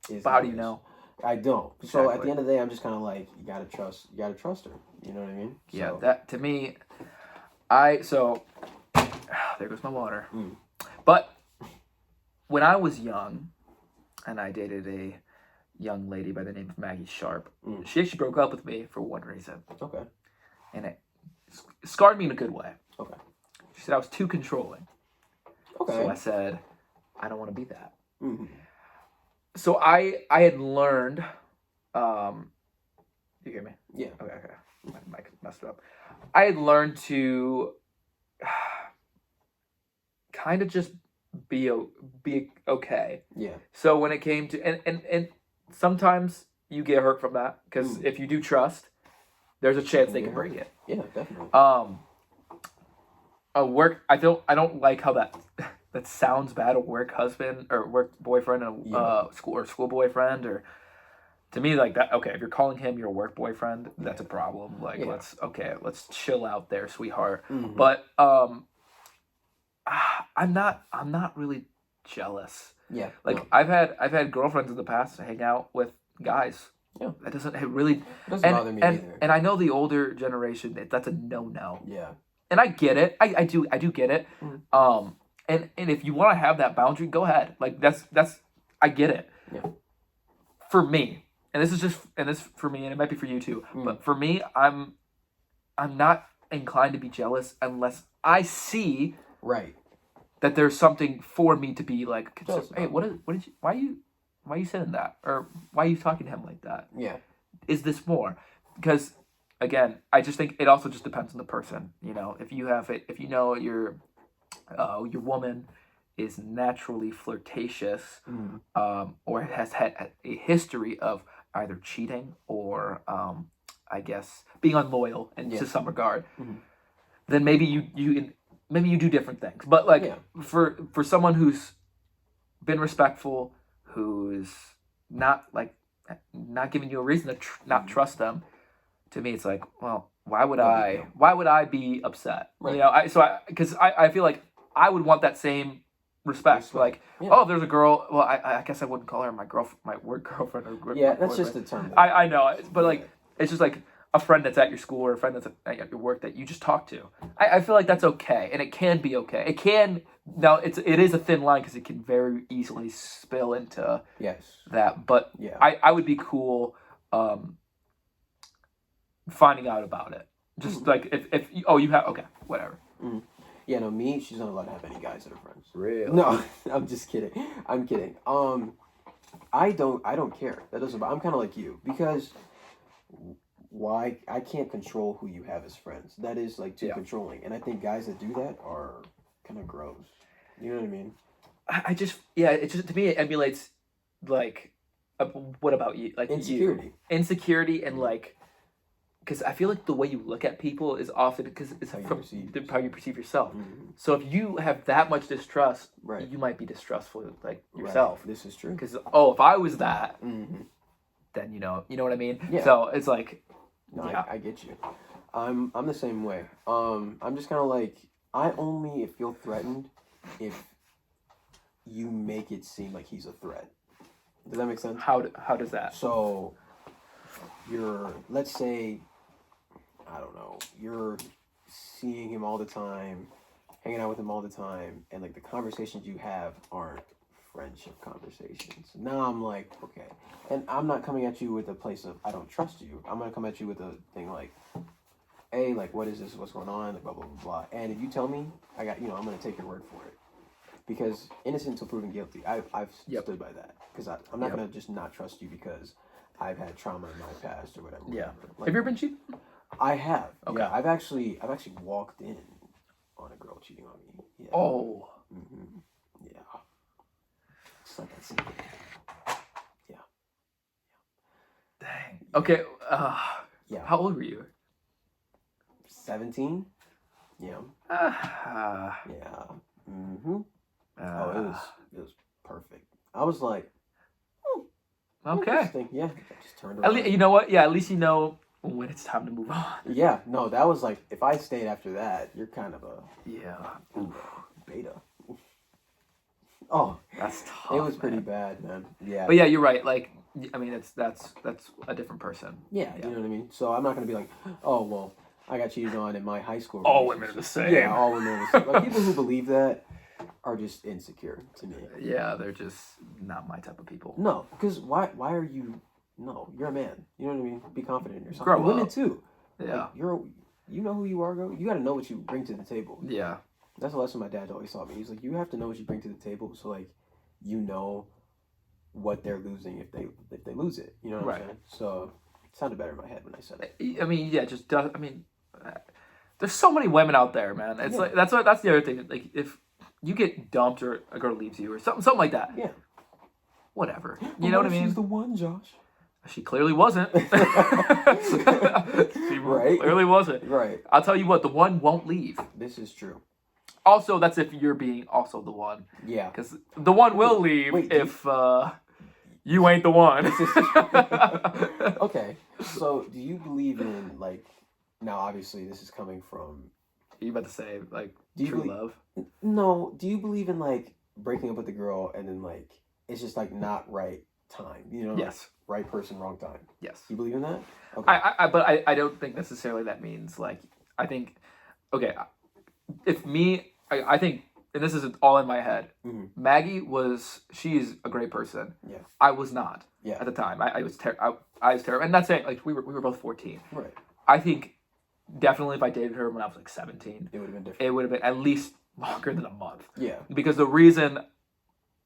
is. But how do you know? I don't. Exactly. So at the end of the day, I'm just kind of like, you gotta trust her. You know what I mean? Yeah. So, That to me, there goes my water. But when I was young, and I dated a young lady by the name of Maggie Sharp, she actually broke up with me for one reason. Okay. And it scarred me in a good way. Okay. She said I was too controlling. Okay. So I said, I don't want to be that. Mm-hmm. So I had learned. You hear me? Yeah. Okay. My mic messed up. I had learned to kind of just be okay. Yeah. So when it came to and sometimes you get hurt from that, because if you do trust, there's a chance they can break it. Yeah, definitely. A work. I don't like how that sounds bad. A work husband or work boyfriend, and school boyfriend, or to me, like that. Okay, if you're calling him your work boyfriend, that's a problem. Like, let's chill out there, sweetheart. Mm-hmm. But I'm not really jealous. Yeah. Like, no. I've had girlfriends in the past to hang out with guys. Yeah. That doesn't bother me either. And I know the older generation, that's a no. Yeah. And I get it. I do get it. Mm-hmm. And if you want to have that boundary, go ahead. Like, that's I get it. Yeah. For me, and this for me, and it might be for you too. But for me, I'm not inclined to be jealous unless I see that there's something for me to be like, hey, why are you saying that, or why are you talking to him like that? Yeah. Is this more? Because again, I just think it also just depends on the person. If you know your woman is naturally flirtatious, or has had a history of either cheating or I guess being unloyal to some regard, then maybe you do different things. But like for someone who's been respectful, who's not giving you a reason to not trust them, to me it's like, well, why would I be upset? Right. Because I feel like I would want that same respect. Like, if there's a girl, well, I guess I wouldn't call her my work girlfriend or work that's boyfriend. just the term. I know, but like, it's just like a friend that's at your school or a friend that's at your work that you just talk to. I feel like that's okay, and it can be okay. It can. Now it is a thin line, because it can very easily spill into that. But I would be cool finding out about it. Just like if you have, okay, whatever. Yeah, no, me, she's not allowed to have any guys that are friends. Really? No, I'm just kidding. I'm kidding. I don't care. That doesn't. I'm kind of like you, because why? I can't control who you have as friends. That is like too controlling, and I think guys that do that are kind of gross. You know what I mean? It's just, to me, it emulates like, what about you? Like insecurity, and like, because I feel like the way you look at people is often because it's how you perceive yourself. So if you have that much distrust, you might be distrustful like yourself. Right. This is true. Because if I was that, then you know what I mean. Yeah. So it's like, no, I get you. I'm the same way. I'm just kind of like, I only feel threatened if you make it seem like he's a threat. Does that make sense? How does that? So let's say, I don't know, you're seeing him all the time, hanging out with him all the time, and like the conversations you have aren't friendship conversations. Now I'm like, okay, and I'm not coming at you with a place of I don't trust you. I'm gonna come at you with a thing like, hey, like what is this? What's going on? Like, blah blah blah blah. And if you tell me, I got I'm gonna take your word for it because innocent until proven guilty. I've stood by that because I'm not gonna just not trust you because I've had trauma in my past or whatever. Yeah. Like, have you ever been cheated? I have. Okay. Yeah, I've actually walked in on a girl cheating on me. Yeah. Oh. Mm-hmm. Yeah. Just like that. Yeah. Dang. Okay. Yeah. How old were you? 17. Yeah. Uh, Yeah. Mm-hmm. uh, It was perfect. I was like, okay. interesting. Yeah. I just turned At around. least, you know what? Yeah, at least you know when it's time to move on. Yeah. No, that was like if I stayed after that, you're kind of a Yeah. beta. Oh, That's tough. it was pretty man. bad, man. Yeah. But yeah, you're right. Like, I mean, that's a different person. Yeah, you know what I mean? So I'm not going to be like, oh, well, I got cheated on in my high school. All women are the same. Yeah, all women are the same. Like, people who believe that are just insecure to me. Yeah, they're just not my type of people. No, because why are you... No, you're a man. You know what I mean? Be confident in yourself. Grow And women, up. too. Yeah. Like, you know who you are, girl. You got to know what you bring to the table. Yeah. That's a lesson my dad always taught me. He's like, you have to know what you bring to the table so, like, you know what they're losing if they lose it. You know what I'm saying? So it sounded better in my head when I said it. I mean, yeah, there's so many women out there, man. It's like that's the other thing. Like if you get dumped or a girl leaves you or something like that. Yeah. Whatever. You know what I mean? She's the one, Josh. She clearly wasn't. She Right? clearly wasn't. Right. I'll tell you what, the one won't leave. This is true. Also, that's if you're being also the one. Yeah. Because the one will leave Wait, if you ain't the one. Okay. So, do you believe in, like, now obviously this is coming from... You about to say, like, Do you true believe- love? No. Do you believe in, like, breaking up with the girl and then, like, it's just, like, not right time? You know? Yes. Right person, wrong time. Yes. You believe in that? Okay. But I don't think necessarily that means, like, I think, okay, if me, I think, and this is all in my head, Mhm. Maggie she's a great person. Yeah. I was not Yeah. at the time. I was I was terrible. And that's saying, like, we were both 14. Right. I think definitely if I dated her when I was like 17, It would have been different. it would have been at least longer than a month. Yeah. Because the reason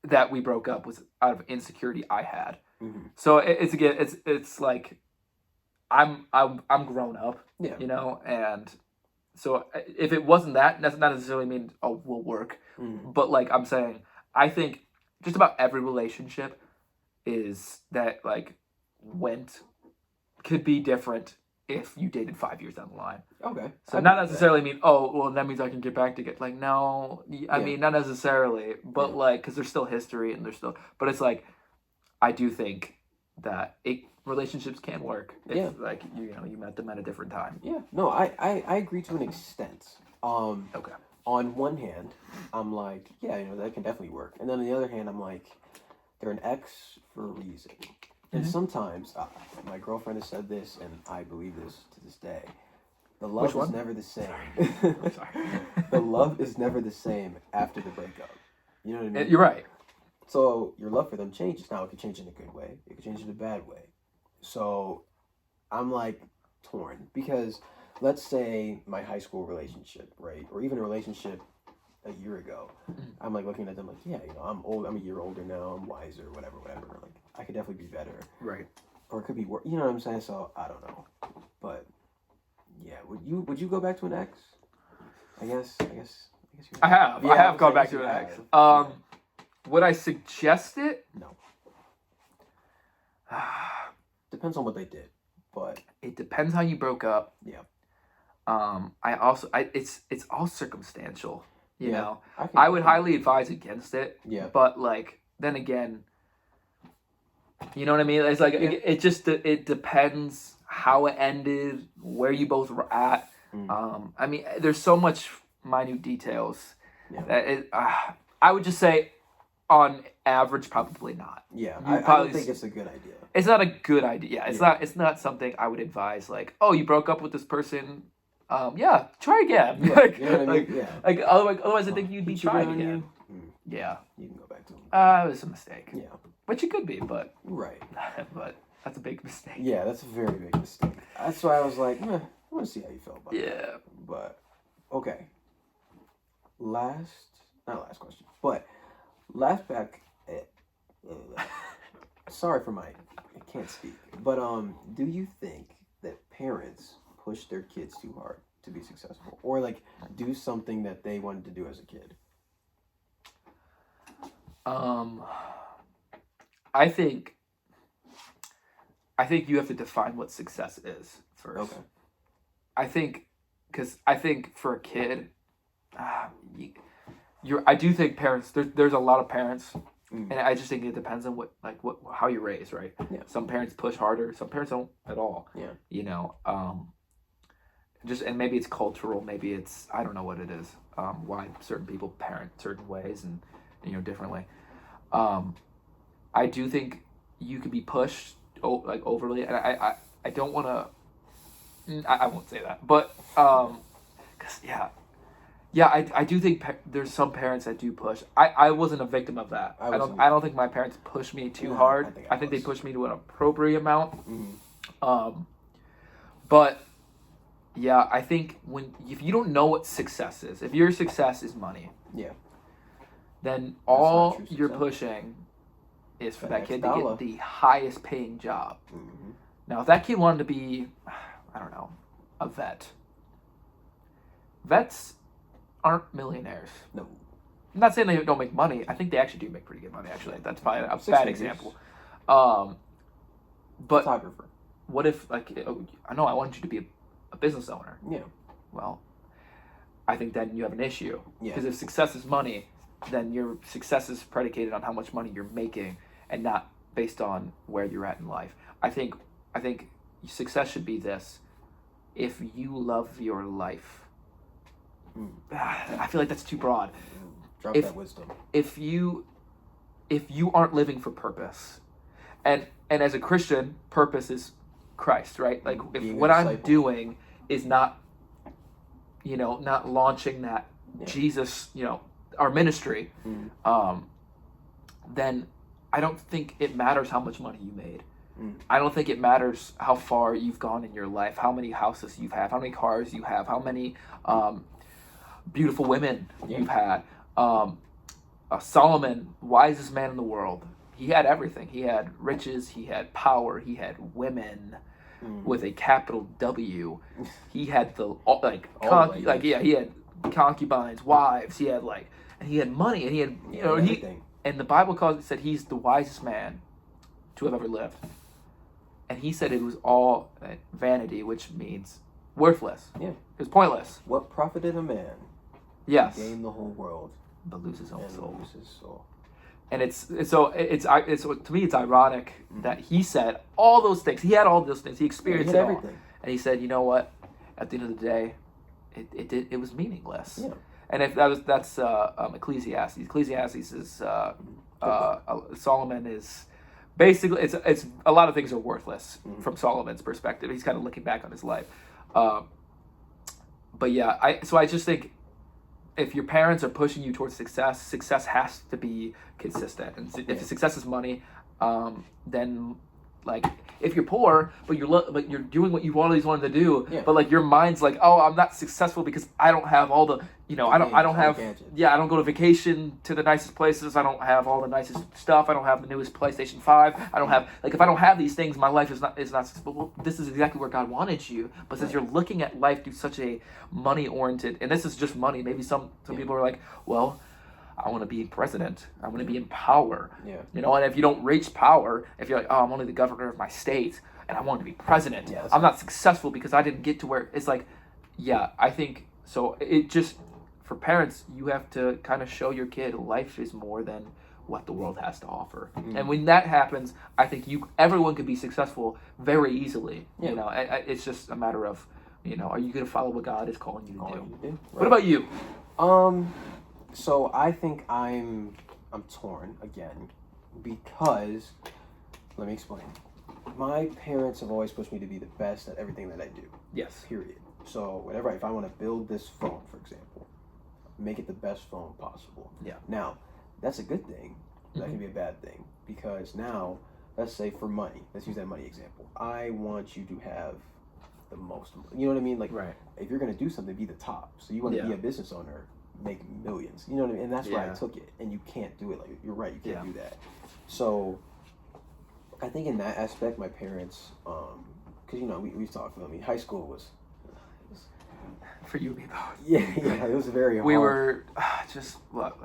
that we broke up was out of insecurity I had. Mm-hmm. So it's like I'm grown up, Yeah. you know, and so if it wasn't that, that's not necessarily mean we'll work, Mm-hmm. but like I'm saying, I think just about every relationship is that like could be different if you dated 5 years down the line. Okay. So not necessarily mean, oh, well, that means I can get back to get, like, no, I mean, not necessarily, but like, because there's still history and there's still, but it's like, I do think that relationships can work if, like, you met them at a different time. Yeah. No, I agree to an extent. Okay. On one hand, I'm like, yeah, that can definitely work. And then on the other hand, I'm like, they're an ex for a reason. And sometimes, my girlfriend has said this, and I believe this to this day. The love is never the same. I'm sorry. The love is never the same after the breakup. You know what I mean? You're right. So your love for them changes. Now, it could change in a good way. It could change in a bad way. So I'm like torn. Because let's say my high school relationship, right? Or even a relationship a year ago. I'm like looking at them like, yeah, I'm old. I'm a year older now. I'm wiser, whatever. Like, I could definitely be better. Right. Or it could be worse. You know what I'm saying? So I don't know. But yeah, would you go back to an ex? I guess you I have. Yeah, I have gone I back guess to you an ex. have. Would I suggest it? No. Depends on what they did, but It depends how you broke up. Yeah. It's all circumstantial. You Yeah. know, I I would highly advise against it. Yeah. But like, then again, you know what I mean? It's like it just depends how it ended, where you both were at. I mean, there's so much minute details that I would just say, on average, probably not. Yeah, You I probably don't think it's a good idea. It's not a good idea. It's not something I would advise. Like, oh, you broke up with this person. Yeah, try again. Yeah, like, you know what I mean? Yeah. like otherwise I think you'd be He cheated trying on again. you? Yeah. You can go back to him. It was a mistake. Yeah. Which it could be, but Right. but that's a big mistake. Yeah, that's a very big mistake. That's why I was like, I want to see how you felt about it. Yeah. But, okay. Not last question, but last back. Sorry for I can't speak. But do you think that parents push their kids too hard to be successful, or like do something that they wanted to do as a kid? I think you have to define what success is first. Okay. I think for a kid, I do think parents. There's a lot of parents, and I just think it depends on how you raise, right? Yeah. Some parents push harder. Some parents don't at all. Yeah. You know, and maybe it's cultural. Maybe it's, I don't know what it is. Why certain people parent certain ways and differently. I do think you could be pushed overly, and I don't want to. I won't say that, but cause I do think there's some parents that do push. I wasn't a victim of that. I don't think my parents pushed me too hard. I think they pushed me to an appropriate amount. Mm-hmm. But yeah, I think if you don't know what success is, if your success is money, yeah, then all you're pushing is for that kid to get the highest paying job. Mm-hmm. Now, if that kid wanted to be, I don't know, a vet. Vets aren't millionaires. No. I'm not saying they don't make money. I think they actually do make pretty good money, actually. That's probably a bad example. But photographer. What if, I want you to be a business owner. Yeah. Well, I think then you have an issue. Yeah. Because if success is money, then your success is predicated on how much money you're making and not based on where you're at in life. I think success should be this. If you love your life. I feel like that's too broad. Drop that wisdom. If you aren't living for purpose, and as a Christian, purpose is Christ, right? Like if what I'm doing is not launching that Jesus, our ministry, then I don't think it matters how much money you made. I don't think it matters how far you've gone in your life, how many houses you have, how many cars you have, how many beautiful women you've had. Solomon, wisest man in the world, he had everything. He had riches, he had power, he had women with a capital W. He had he had concubines, wives. He had and he had money, and he had and the Bible said he's the wisest man to have ever lived. And he said it was all vanity, which means worthless. Yeah. It was pointless. What profited a man? Yes. To gain the whole world, but lose his own soul. And to me it's ironic that he said all those things. He had all those things. He experienced it all. And he said, you know what? At the end of the day, it was meaningless. Yeah. And if that's Ecclesiastes. Ecclesiastes is Solomon is basically it's a lot of things are worthless from Solomon's perspective. He's kind of looking back on his life. But yeah, I just think if your parents are pushing you towards success has to be consistent. And if success is money, then if you're poor, but you're doing what you've always wanted to do, but your mind's oh, I'm not successful because I don't have all the, I don't go to vacation to the nicest places. I don't have all the nicest stuff. I don't have the newest PlayStation 5. I don't have if I don't have these things, my life is not successful. Well, this is exactly where God wanted you. But since you're looking at life through such a money oriented, and this is just money, maybe some people are well, I want to be president. I want to be in power. Yeah. And if you don't reach power, if you're oh, I'm only the governor of my state and I want to be president, I'm not successful because I didn't get to where it's I think so. It just for parents, you have to kind of show your kid life is more than what the world has to offer. And when that happens, I think everyone could be successful very easily. Yeah. It's just a matter of are you going to follow what God is calling you to do? Right. What about you? So I think I'm torn again because let me explain. My parents have always pushed me to be the best at everything that I do. Yes. Period. So whatever, if I want to build this phone, for example, make it the best phone possible. Yeah. Now, that's a good thing. That can be a bad thing because now, let's say for money, let's use that money example. I want you to have the most. You know what I mean? Like, Right. if you're gonna do something, be the top. So you want to be a business owner, make millions. You know what I mean? And that's why I took it. And you can't do it. Like, you're right. You can't do that. So I think in that aspect, my parents, because we've talked. I mean, high school was. For you and me both. Yeah, it was very hard. We were just what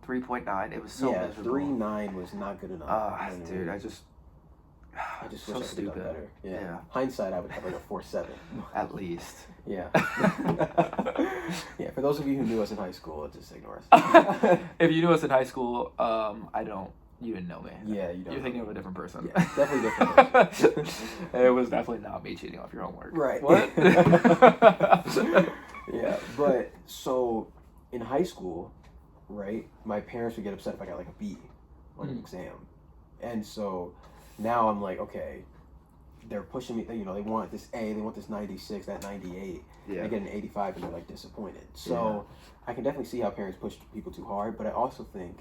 3.9. It was so miserable. 3.9 was not good enough. Dude, I just wish so I could have stupid. done better. Yeah. Hindsight, I would have like a 4.7. At least. Yeah. Yeah. For those of you who knew us in high school, just ignore us. If you knew us in high school, you didn't know me. Yeah, you don't. You're thinking of a different person. Yeah, definitely different. It was definitely not me cheating off your homework. Right. What? Yeah, but so in high school, right, my parents would get upset if I got like a B on an exam. And so now I'm like, okay, they're pushing me, they want this A, they want this 96, that 98. Yeah. I get an 85 and they're like disappointed. So I can definitely see how parents push people too hard, but I also think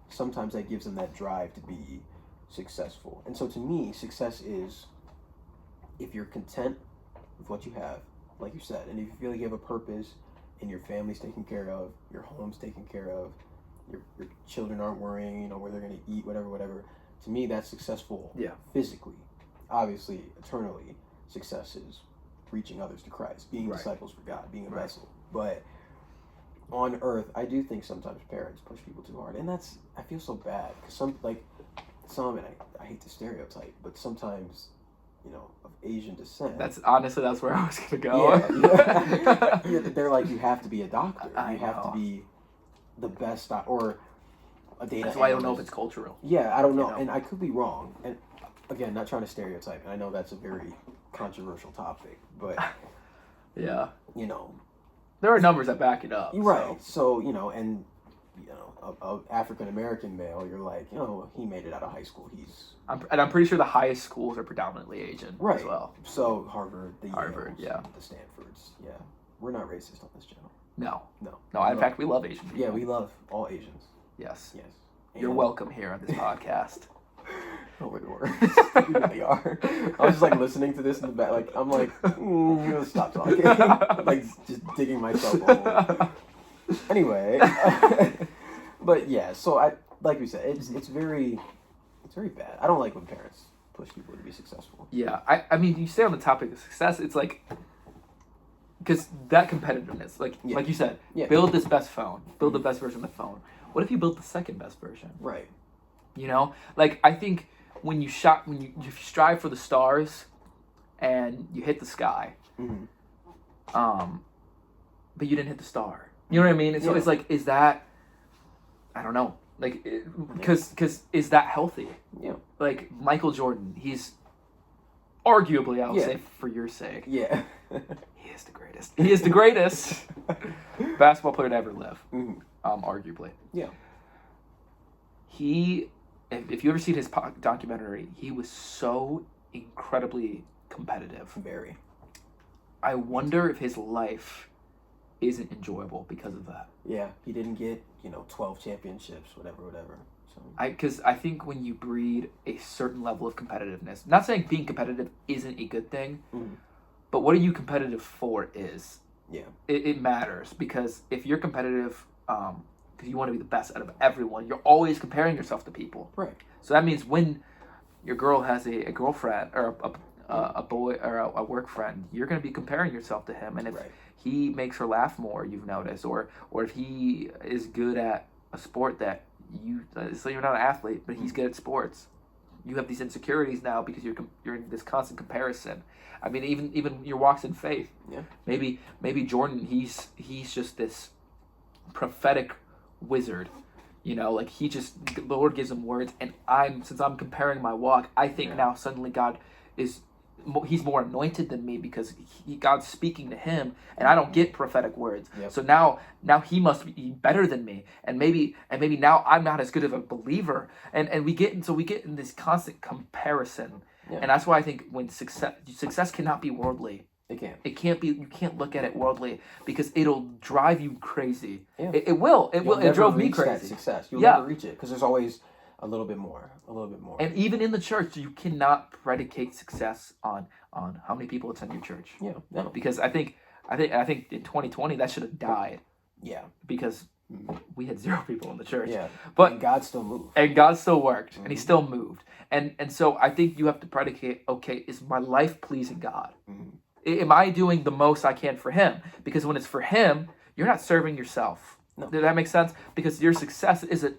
sometimes that gives them that drive to be successful. And so to me, success is if you're content with what you have, like you said, and if you feel like you have a purpose and your family's taken care of, your home's taken care of, your children aren't worrying, where they're going to eat, whatever. To me, that's successful physically. Obviously, eternally, success is reaching others to Christ, being disciples for God, being a vessel. But on earth, I do think sometimes parents push people too hard. And I feel so bad. Because and I hate the stereotype, but sometimes, of Asian descent. That's where I was going to go. Yeah. They're like, you have to be a doctor. You have to be the best or a data That's why I don't analyst. know if it's cultural. Yeah, I don't know. And I could be wrong. And again, not trying to stereotype. And I know that's a very controversial topic. But, yeah. There are numbers that back it up. Right. So, a African American male, you're like, he made it out of high school. I'm pretty sure the highest schools are predominantly Asian as well. So Harvard, the Yales, the Stanfords, we're not racist on this channel. No. No. In fact, we love Asian people. Yeah, we love all Asians. Yes. And you're welcome here on this podcast. Oh my lord, you really are. I was just listening to this in the back, I'm stop talking, just digging myself a hole. Anyway, but yeah, so like we said, it's very bad. I don't like when parents push people to be successful. Yeah, I mean, you say on the topic of success, it's because that competitiveness, like you said, build this best phone, build the best version of the phone. What if you built the second best version? Right. I think when you if you strive for the stars, and you hit the sky, but you didn't hit the star. You know what I mean? And so it's is that, I don't know, because is that healthy? Yeah. Michael Jordan, he's arguably, I would say, for your sake. Yeah. He is the greatest. He is the greatest basketball player to ever live. Arguably. Yeah. If you ever seen his documentary, he was so incredibly competitive. Very. I wonder if his life isn't enjoyable because of that. Yeah, he didn't get 12 championships, whatever. So because I think when you breed a certain level of competitiveness, not saying being competitive isn't a good thing, but what are you competitive for is. Yeah. It matters, because if you're competitive, because you want to be the best out of everyone, you're always comparing yourself to people. Right. So that means when your girl has a girlfriend or a boy or a work friend, you're going to be comparing yourself to him. And if he makes her laugh more, you've noticed, or if he is good at a sport that so you're not an athlete, but he's good at sports, you have these insecurities now because you're in this constant comparison. I mean, even your walks in faith. Yeah. Maybe Jordan, he's just this prophetic wizard. The Lord gives him words, and since I'm comparing my walk, I think now suddenly God he's more anointed than me because God's speaking to him, and I don't get prophetic words. Yep. So now he must be better than me, and maybe now I'm not as good of a believer, and we get in this constant comparison, and that's why I think when success cannot be worldly. It can't. It can't be. You can't look at it worldly because it'll drive you crazy. Yeah. It will. It You'll will. It never drove me reach that crazy. success. You'll Yeah. never reach it because there's always a little bit more. And even in the church, you cannot predicate success on how many people attend your church. Yeah. No. Because I think in 2020 that should have died Yeah. because we had 0 people in the church. Yeah. But and God still moved. And God still worked, and He still moved. And so I think you have to predicate, okay, is my life pleasing God? Am I doing the most I can for Him? Because when it's for Him, you're not serving yourself. No. Does that make sense? Because your success isn't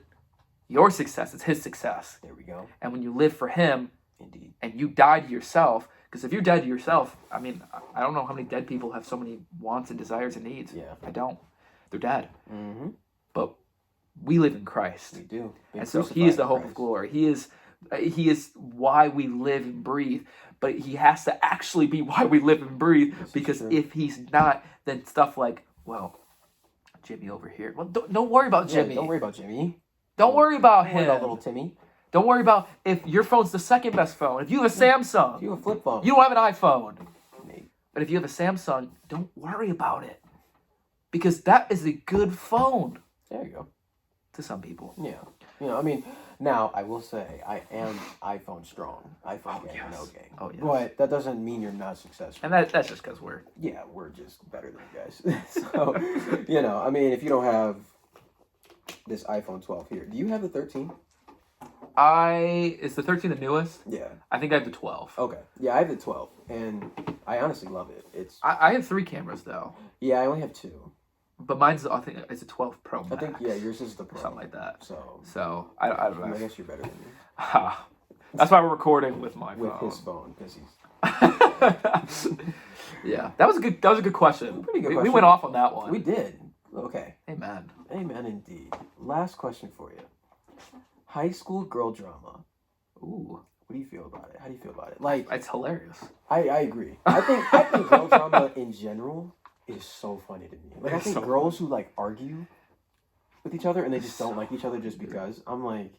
your success, it's His success. There we go. And when you live for Him, Indeed. and you die to yourself, because if you're dead to yourself, I mean, I don't know how many dead people have so many wants and desires and needs. Yeah. I don't. They're dead. Mm-hmm. But we live in Christ. We do. And so He is the hope of glory. He is why we live and breathe. But He has to actually be why we live and breathe. Because if He's not, then stuff like, well, Jimmy over here. Well, don't worry about Jimmy. Yeah, don't worry about Jimmy. Don't worry about him. Don't worry about little Timmy. Don't worry about if your phone's the second best phone. If you have a Samsung, If you have a flip phone. you don't have an iPhone. Maybe. But if you have a Samsung, don't worry about it. Because that is a good phone There you go. to some people. Yeah. You know, I mean, now I will say I am iPhone strong. iPhone gang, yes. no gang. Oh, yes. But that doesn't mean you're not successful. And that's just because we're... Yeah, we're just better than you guys. So, you know, I mean, if you don't have this iPhone 12 here, do you have the 13? Is the 13 the newest? Yeah. I think I have the 12. Okay. Yeah, I have the 12, and I honestly love it. It's I have 3 cameras, though. yeah, I only have 2. But mine's, I think, it's a 12 Pro Max. I think yeah, yours is the Pro. Something like that. So I don't I, mean, I know. guess you're better than me That's why we're recording with my with phone. his phone because he's Yeah, that was a good question. Pretty good We question. went off on that one. we did okay. Amen. Amen, indeed. Last question for you: high school girl drama. Ooh, What do you feel about it? How do you feel about it? Like, it's hilarious. I agree. I think girl drama in general is so funny to me. Like, I It's think so girls who like argue with each other and they just don't like each other just because. I'm like,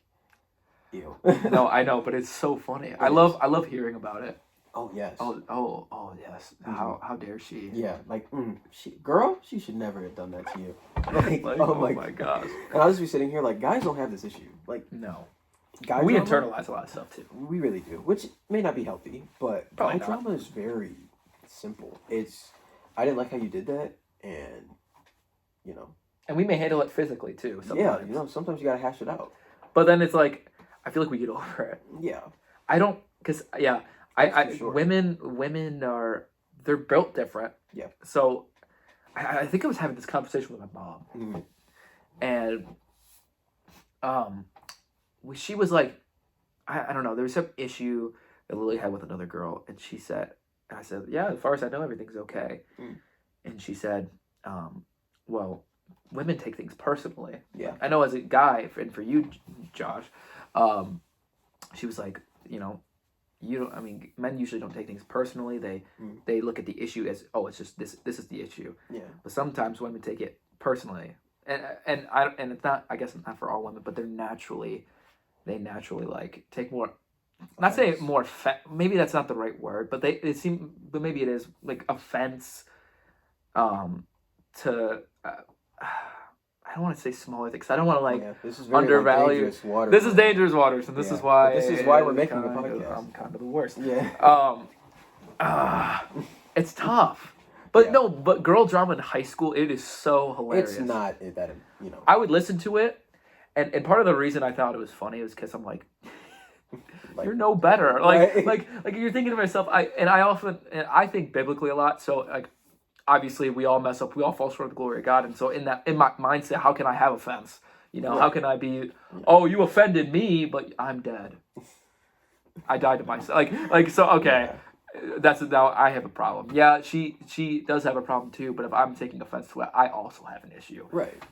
ew. No, I know, but it's so funny. I love hearing about it. Oh yes. Oh yes. How dare she? Yeah. Like, she should never have done that to you. Like, oh my gosh. And I'll just be sitting here like, guys don't have this issue. Like, No. guy We drama, internalize a lot of stuff too. We really do, which may not be healthy, but Probably guy not. drama is very simple. I didn't like how you did that, and you know. And we may handle it physically too. Sometimes. Yeah, you know, sometimes you gotta hash it out. But then it's like, I feel like we get over it. Yeah. I don't, because That's for sure. women they're built different. Yeah. So I think I was having this conversation with my mom, Mhm. and she was like, I don't know, there was some issue that Lily had with another girl, and I said, yeah, as far as I know, everything's okay. Mm. And she said, well, women take things personally. Yeah. I know as a guy, and for you, Josh, she was like, you know, men usually don't take things personally. They look at the issue as, oh, it's just this is the issue. Yeah. But sometimes women take it personally. And it's not, I guess it's not for all women, but they naturally like take more, not say more, maybe that's not the right word, but but maybe it is like offense, to, I don't want to say smaller things. I don't want to like this is very, undervalue. dangerous water. This is dangerous waters, and this is why we're making a podcast. I'm kind of the worst. Yeah. It's tough, but but girl drama in high school, it is so hilarious. It's not that, you know. I would listen to it, and part of the reason I thought it was funny was because I'm like, Like, you're no better. Like, right? like you're thinking to myself. I think biblically a lot. So like, obviously we all mess up. We all fall short of the glory of God. And so in my mindset, how can I have offense? You know, how can I be? Oh, you offended me, but I'm dead. I died to myself. Like so. Okay, that's now I have a problem. Yeah, she does have a problem too. But if I'm taking offense to it, I also have an issue. Right.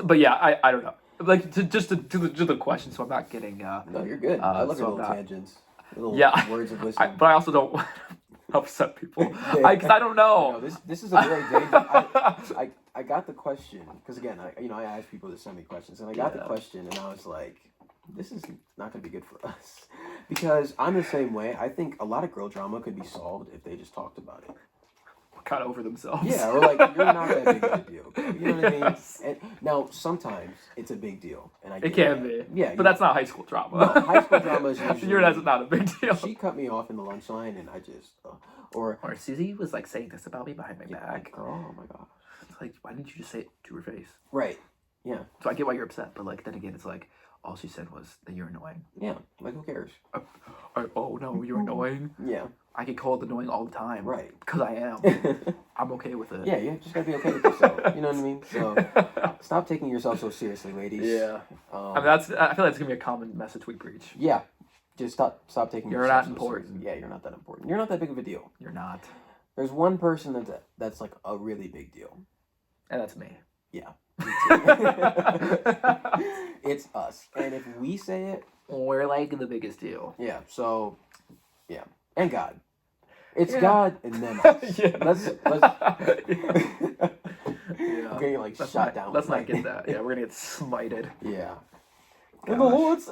But yeah, I don't know. Like to the question, so I'm not getting. No, you're good. I love your little tangents, little words of wisdom. But I also don't want to upset people. I don't know. No, this is a very dangerous. I got the question because again, I ask people to send me questions, and I got the question, and I was like, this is not going to be good for us. Because I'm the same way. I think a lot of girl drama could be solved if they just talked about it. Got over themselves. Yeah, or like you're not that big of a deal. You know what I mean? Yes. And now sometimes it's a big deal, and I It can be. Yeah, but that's not high school drama. No, high school drama is usually. That's not a big deal. She cut me off in the lunch line, and I just or Susie was like saying this about me behind my back. Oh my gosh. It's like, why didn't you just say it to her face? Right. Yeah. So I get why you're upset, but like then again, it's like all she said was that you're annoying. Yeah. Like who cares? Oh no, you're annoying. Yeah. I get called annoying all the time. Right. Because I am. I'm okay with it. Yeah, you just gotta be okay with yourself. You know what I mean? So stop taking yourself so seriously, ladies. Yeah. I feel like that's gonna be a common message we preach. Yeah. Just stop taking You're yourself not important. seriously. Yeah, you're not that important. You're not that big of a deal. You're not. There's one person that's like a really big deal. And that's me. Yeah. It's us. And if we say it, we're like the biggest deal. Yeah. So yeah. And God. It's Yeah. God and then us. Yeah. Let's Yeah. We're gonna get like Let's shot not, down. let's not get that. Yeah, we're gonna get smited. Yeah. Gosh. And the Lord's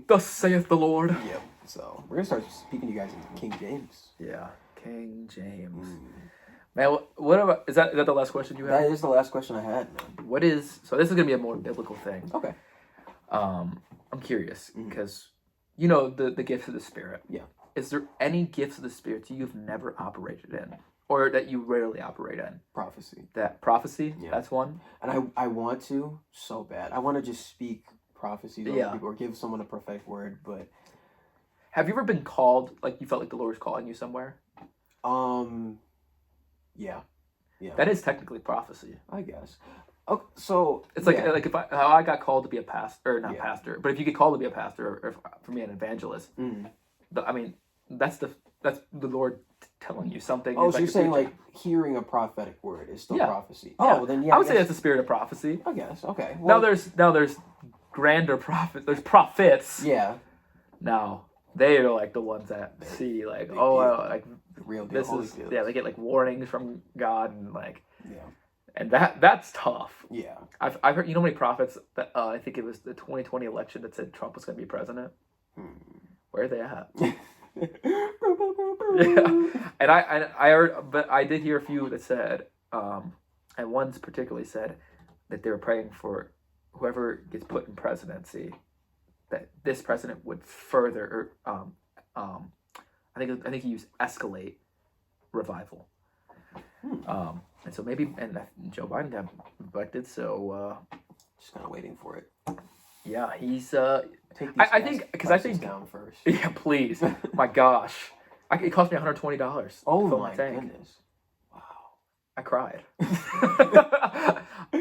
Thus saith the Lord. yeah. So we're gonna start speaking to you guys in King James. Yeah. King James. Man, what about, is that the last question you have? That is the last question I had, man. What is, so this is gonna be a more biblical thing. Okay. I'm curious because you know the gifts of the Spirit. Yeah. Is there any gifts of the Spirit you've never operated in, or that you rarely operate in? Prophecy. That prophecy. Yeah. That's one. And I want to so bad. I want to just speak prophecies over people or give someone a prophetic word, but have you ever been called, like you felt like the Lord was calling you somewhere? Yeah. Yeah. That is technically prophecy. I guess. Okay, so It's like yeah. like how I got called to be a pastor, or not Yeah. pastor, but if you get called to be a pastor, or for me an evangelist, I mean that's the Lord telling you something. Oh, about so you're your saying future. like hearing a prophetic word is still Yeah. prophecy? Yeah. Oh, well, then yeah. I would say that's the spirit of prophecy. I guess. Okay. Now Well, there's grander prophets. There's prophets. yeah. Now they are like the ones that see like Big oh deal. like The real deal. this Holy is deal. yeah they get like warnings from God and like Yeah. and that's tough. Yeah. I've heard, you know how many prophets that I think it was the 2020 election that said Trump was going to be president. Where are they at? Yeah, and I heard, but I did hear a few that said, and one's particularly said that they were praying for whoever gets put in presidency, that this president would further, I think he used escalate revival. And so maybe, and Joe Biden got elected, so Just kind of waiting for it. yeah, he's Take these I think because I think down first. yeah, please, my gosh, it cost me $120. Oh to fill my tank. goodness! Wow. I cried.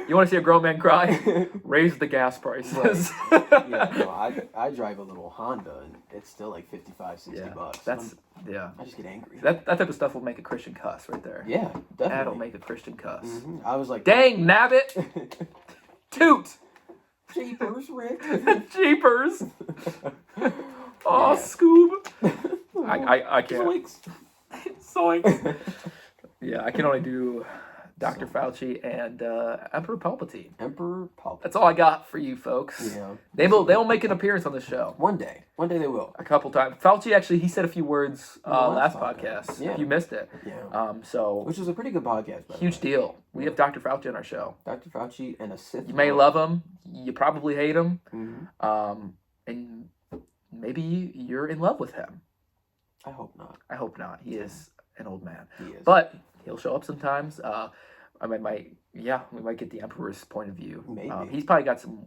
You want to see a grown man cry? Raise the gas prices. Yeah, no, I drive a little Honda and it's still like 55, 60 Yeah, bucks. that's yeah. I just get angry. That type of stuff will make a Christian cuss right there. Yeah, definitely. That'll make a Christian cuss. I was like, Dang nabbit, toot, Jeepers, Rick. jeepers. Oh, Yeah. Scoob. I can't. Zoinks. Zoinks. Yeah, I can only do Dr. Fauci and Emperor Palpatine. Emperor Palpatine. That's all I got for you folks. Yeah. They'll make an appearance on the show. One day they will. A couple times. Fauci actually he said a few words last podcast. podcast. Yeah. If you missed it. Yeah. So Which was a pretty good podcast. By the huge way. deal. We have Dr. Fauci on our show. Dr. Fauci and a Sith. You may Lord. love him. You probably hate him. Mhm. And maybe you're in love with him. I hope not. I hope not. He is an old man. He is. But he'll show up sometimes. We might get the Emperor's point of view. Maybe. He's probably got some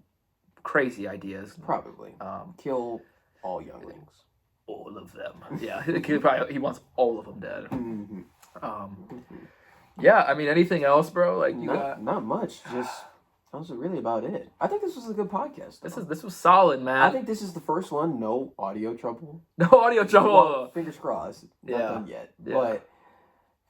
crazy ideas. Probably. Kill all younglings. All of them. Yeah, he wants all of them dead. Mm-hmm. Yeah, I mean, anything else, bro? Like you got Not much. Just that was really about it. I think this was a good podcast. this was solid, man. I think this is the first one. No audio trouble. no audio trouble. Well, fingers crossed. Not Yeah. done yet. Yeah. But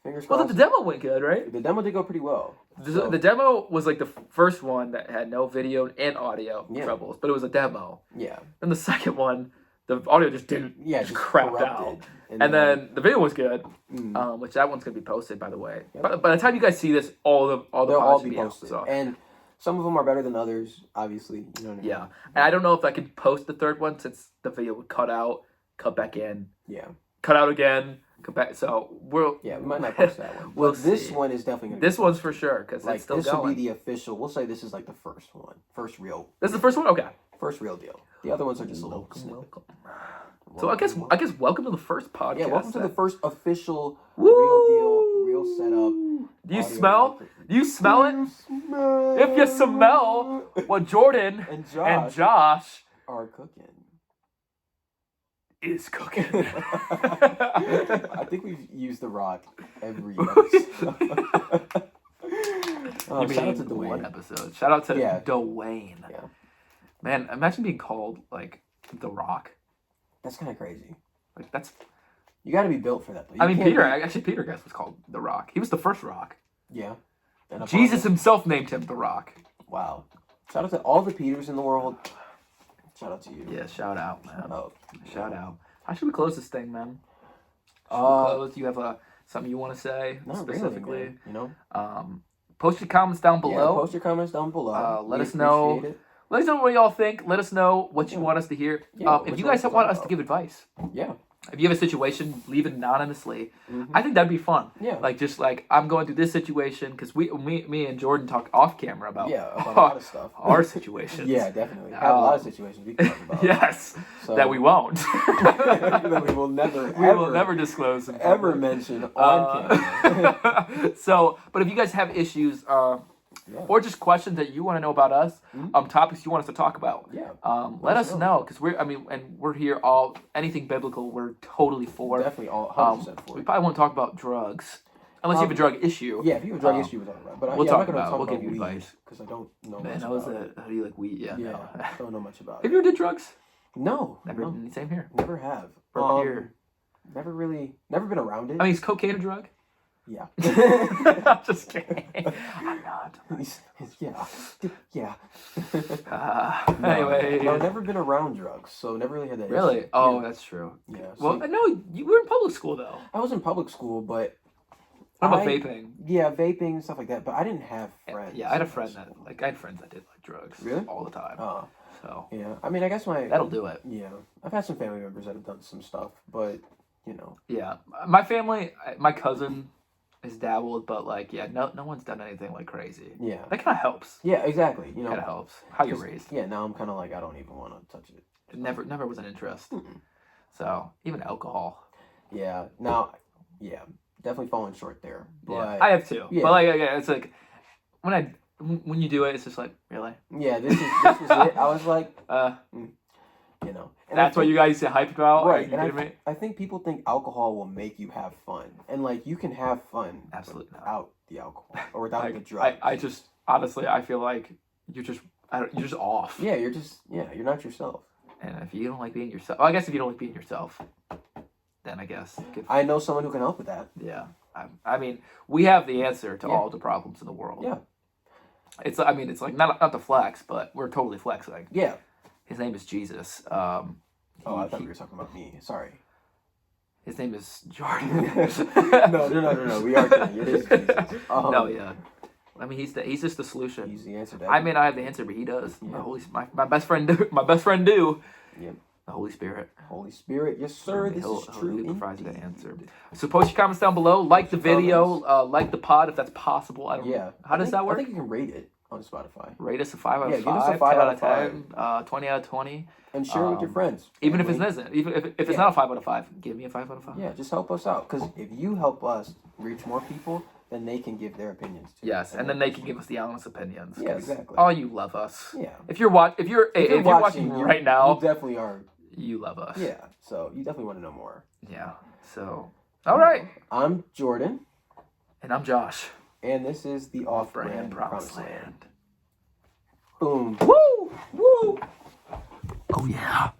fingers Well, crossed. the demo went good, right? The demo did go pretty well. So, The demo was like the first one that had no video and audio Yeah. troubles, but it was a demo. yeah. Then the second one, the audio just didn't just crapped out. corrupted. And then the video was good, Mm. which that one's gonna be posted, by the way. Yep. But by the time you guys see this, all the they'll pods all should be out, posted. so. And some of them are better than others, obviously. You know what I mean? Yeah, and I don't know if I can post the third one since the video would cut out cut back in, Yeah. cut out again, cut back. So we'll Yeah, we might not post that one. We'll But this see. one is definitely gonna This one's for sure because like it's still this going. will be the official. We'll say this is like the first one, first real This is the first one. Okay. deal. The other ones are just a little snippet. So I guess welcome to the first podcast. Yeah, welcome to the first official Woo! real deal, real setup. Do you audio smell? record. Do you smell it? If you smell what Jordan and and Josh are cooking. is cooking. I think we've used The Rock every episode. You Shout out to mean one Dwayne. episode. Shout out to Yeah. Dwayne. Yeah, Man, imagine being called like The Rock. that's kind of crazy. Like that's. You got to be built for that. Though. I You mean, can't Peter. be- Actually, Peter, I guess, was called The Rock. He was the first Rock. Yeah. And upon Jesus that- himself named him The Rock. Wow. Shout out to all the Peters in the world. Shout out to you. Yeah, shout out, man. Oh, Shout out. How should we close this thing, man? Should we Uh, close? You have something you want to say not specifically? really, man, you know. Post your comments down Yeah, below. post your comments down below. Let We us know. appreciate it. Let us know what y'all think. Let us know what you Yeah. want us to hear. Yeah, If what you you guys want us to want talk us to about. give advice, Yeah. if you have a situation, leave it anonymously. Mhm. I think that'd be fun. Yeah. Like just like I'm going through this situation because me and Jordan talk off camera about Yeah, about a lot of stuff. our situations. Yeah, definitely. Have a lot of situations we can talk about. Yes, So- that we won't. that we will never, We will never disclose in ever public. mention on camera. So, but if you guys have issues Yeah. or just questions that you want to know about us, Mhm. topics you want us to talk about, Yeah. let us know because we're here all anything biblical we're totally for. Definitely all 100% for We it. probably won't talk about drugs unless you have a drug issue. Yeah, if you have a drug Um, issue, we'll talk about it. But we'll yeah, talk I'm not going to about it. talk We'll about give you weed advice. because I don't know Man, much how is about it? How do you like weed? Yeah, Yeah, no. don't know much about Have it. you ever did drugs? No, Never. no, Same here. never have. Or here. Never been around it. I mean, is cocaine a drug? yeah. I'm just kidding. I'm not. yeah. Anyway. No, never been around drugs, so never really had that Really? issue. Oh, yeah. that's true. Yeah. Well, so no, you were in public school though. I was in public school, but What about I- vaping? yeah, vaping and stuff like that. But I didn't have friends. Yeah, I had a in friend high that school. I had friends that did like drugs Really? all the time. Oh, So yeah. I mean, I guess my that'll do it. yeah. I've had some family members that have done some stuff, but you know, Yeah, my family, my cousin has dabbled, but like, yeah, no one's done anything like crazy. yeah, That kind of helps. yeah, exactly. You know, Kind of helps. How you're 'cause- raised. Yeah, now I'm kind of like I don't even want to touch it. It never was an interest. Mm-mm. So even alcohol. Yeah, now, yeah, definitely falling short there. But Yeah, I have too. yeah. But like, yeah, it's like when you do it, it's just like really. yeah, this was it. I was like, you know, and That's what you guys get hyped about. Are Right, you and kidding me? I think people think alcohol will make you have fun, and like you can have fun Absolutely not. without the alcohol or without the Like, drugs. I just honestly, I feel like you're just off. yeah, you're not yourself. And if you don't like being yourself, well, I guess if you don't like being yourself, then I guess good. I know someone who can help with that. Yeah, I mean, we have the answer to Yeah. all the problems in the world. Yeah. It's like not the flex, but we're totally flexing. Yeah. His name is Jesus. Oh, I thought you were talking about me. Sorry. His name is Jordan. no. We are kidding. It is Jesus. No, yeah. I mean, he's just the solution. He's the answer. To I may not have the answer, but he does. Yeah. My best friend do. My best friend do. Yep. The Holy Spirit. Holy Spirit, yes, sir. This He'll- is true. He provides the indeed. answer. So post your comments down below. Like the video. Like the pod if that's possible. I don't Yeah. know. How does that work? I think you can rate it on Spotify Rate us a 5 out Yeah, of give 5. us a 5 10 out of 10. 20 out of 20. and share it with your friends. Even if it family. isn't. Even if it's Yeah. not a 5 out of 5. Give me a 5 out of 5. Yeah, just help us out. Because if you help us reach more people, then they can give their opinions too. Yes, and then they can give us the honest opinions. Yeah, 'cause exactly. Oh, you love us. Yeah. If you're watching right now, you definitely are. you love us. Yeah, so you definitely want to know more. Yeah. So, all right. I'm Jordan, And I'm Josh. and this is the Off-brand Off-Brand Promised Promised Land. Land. Boom. Woo! Woo! Oh yeah.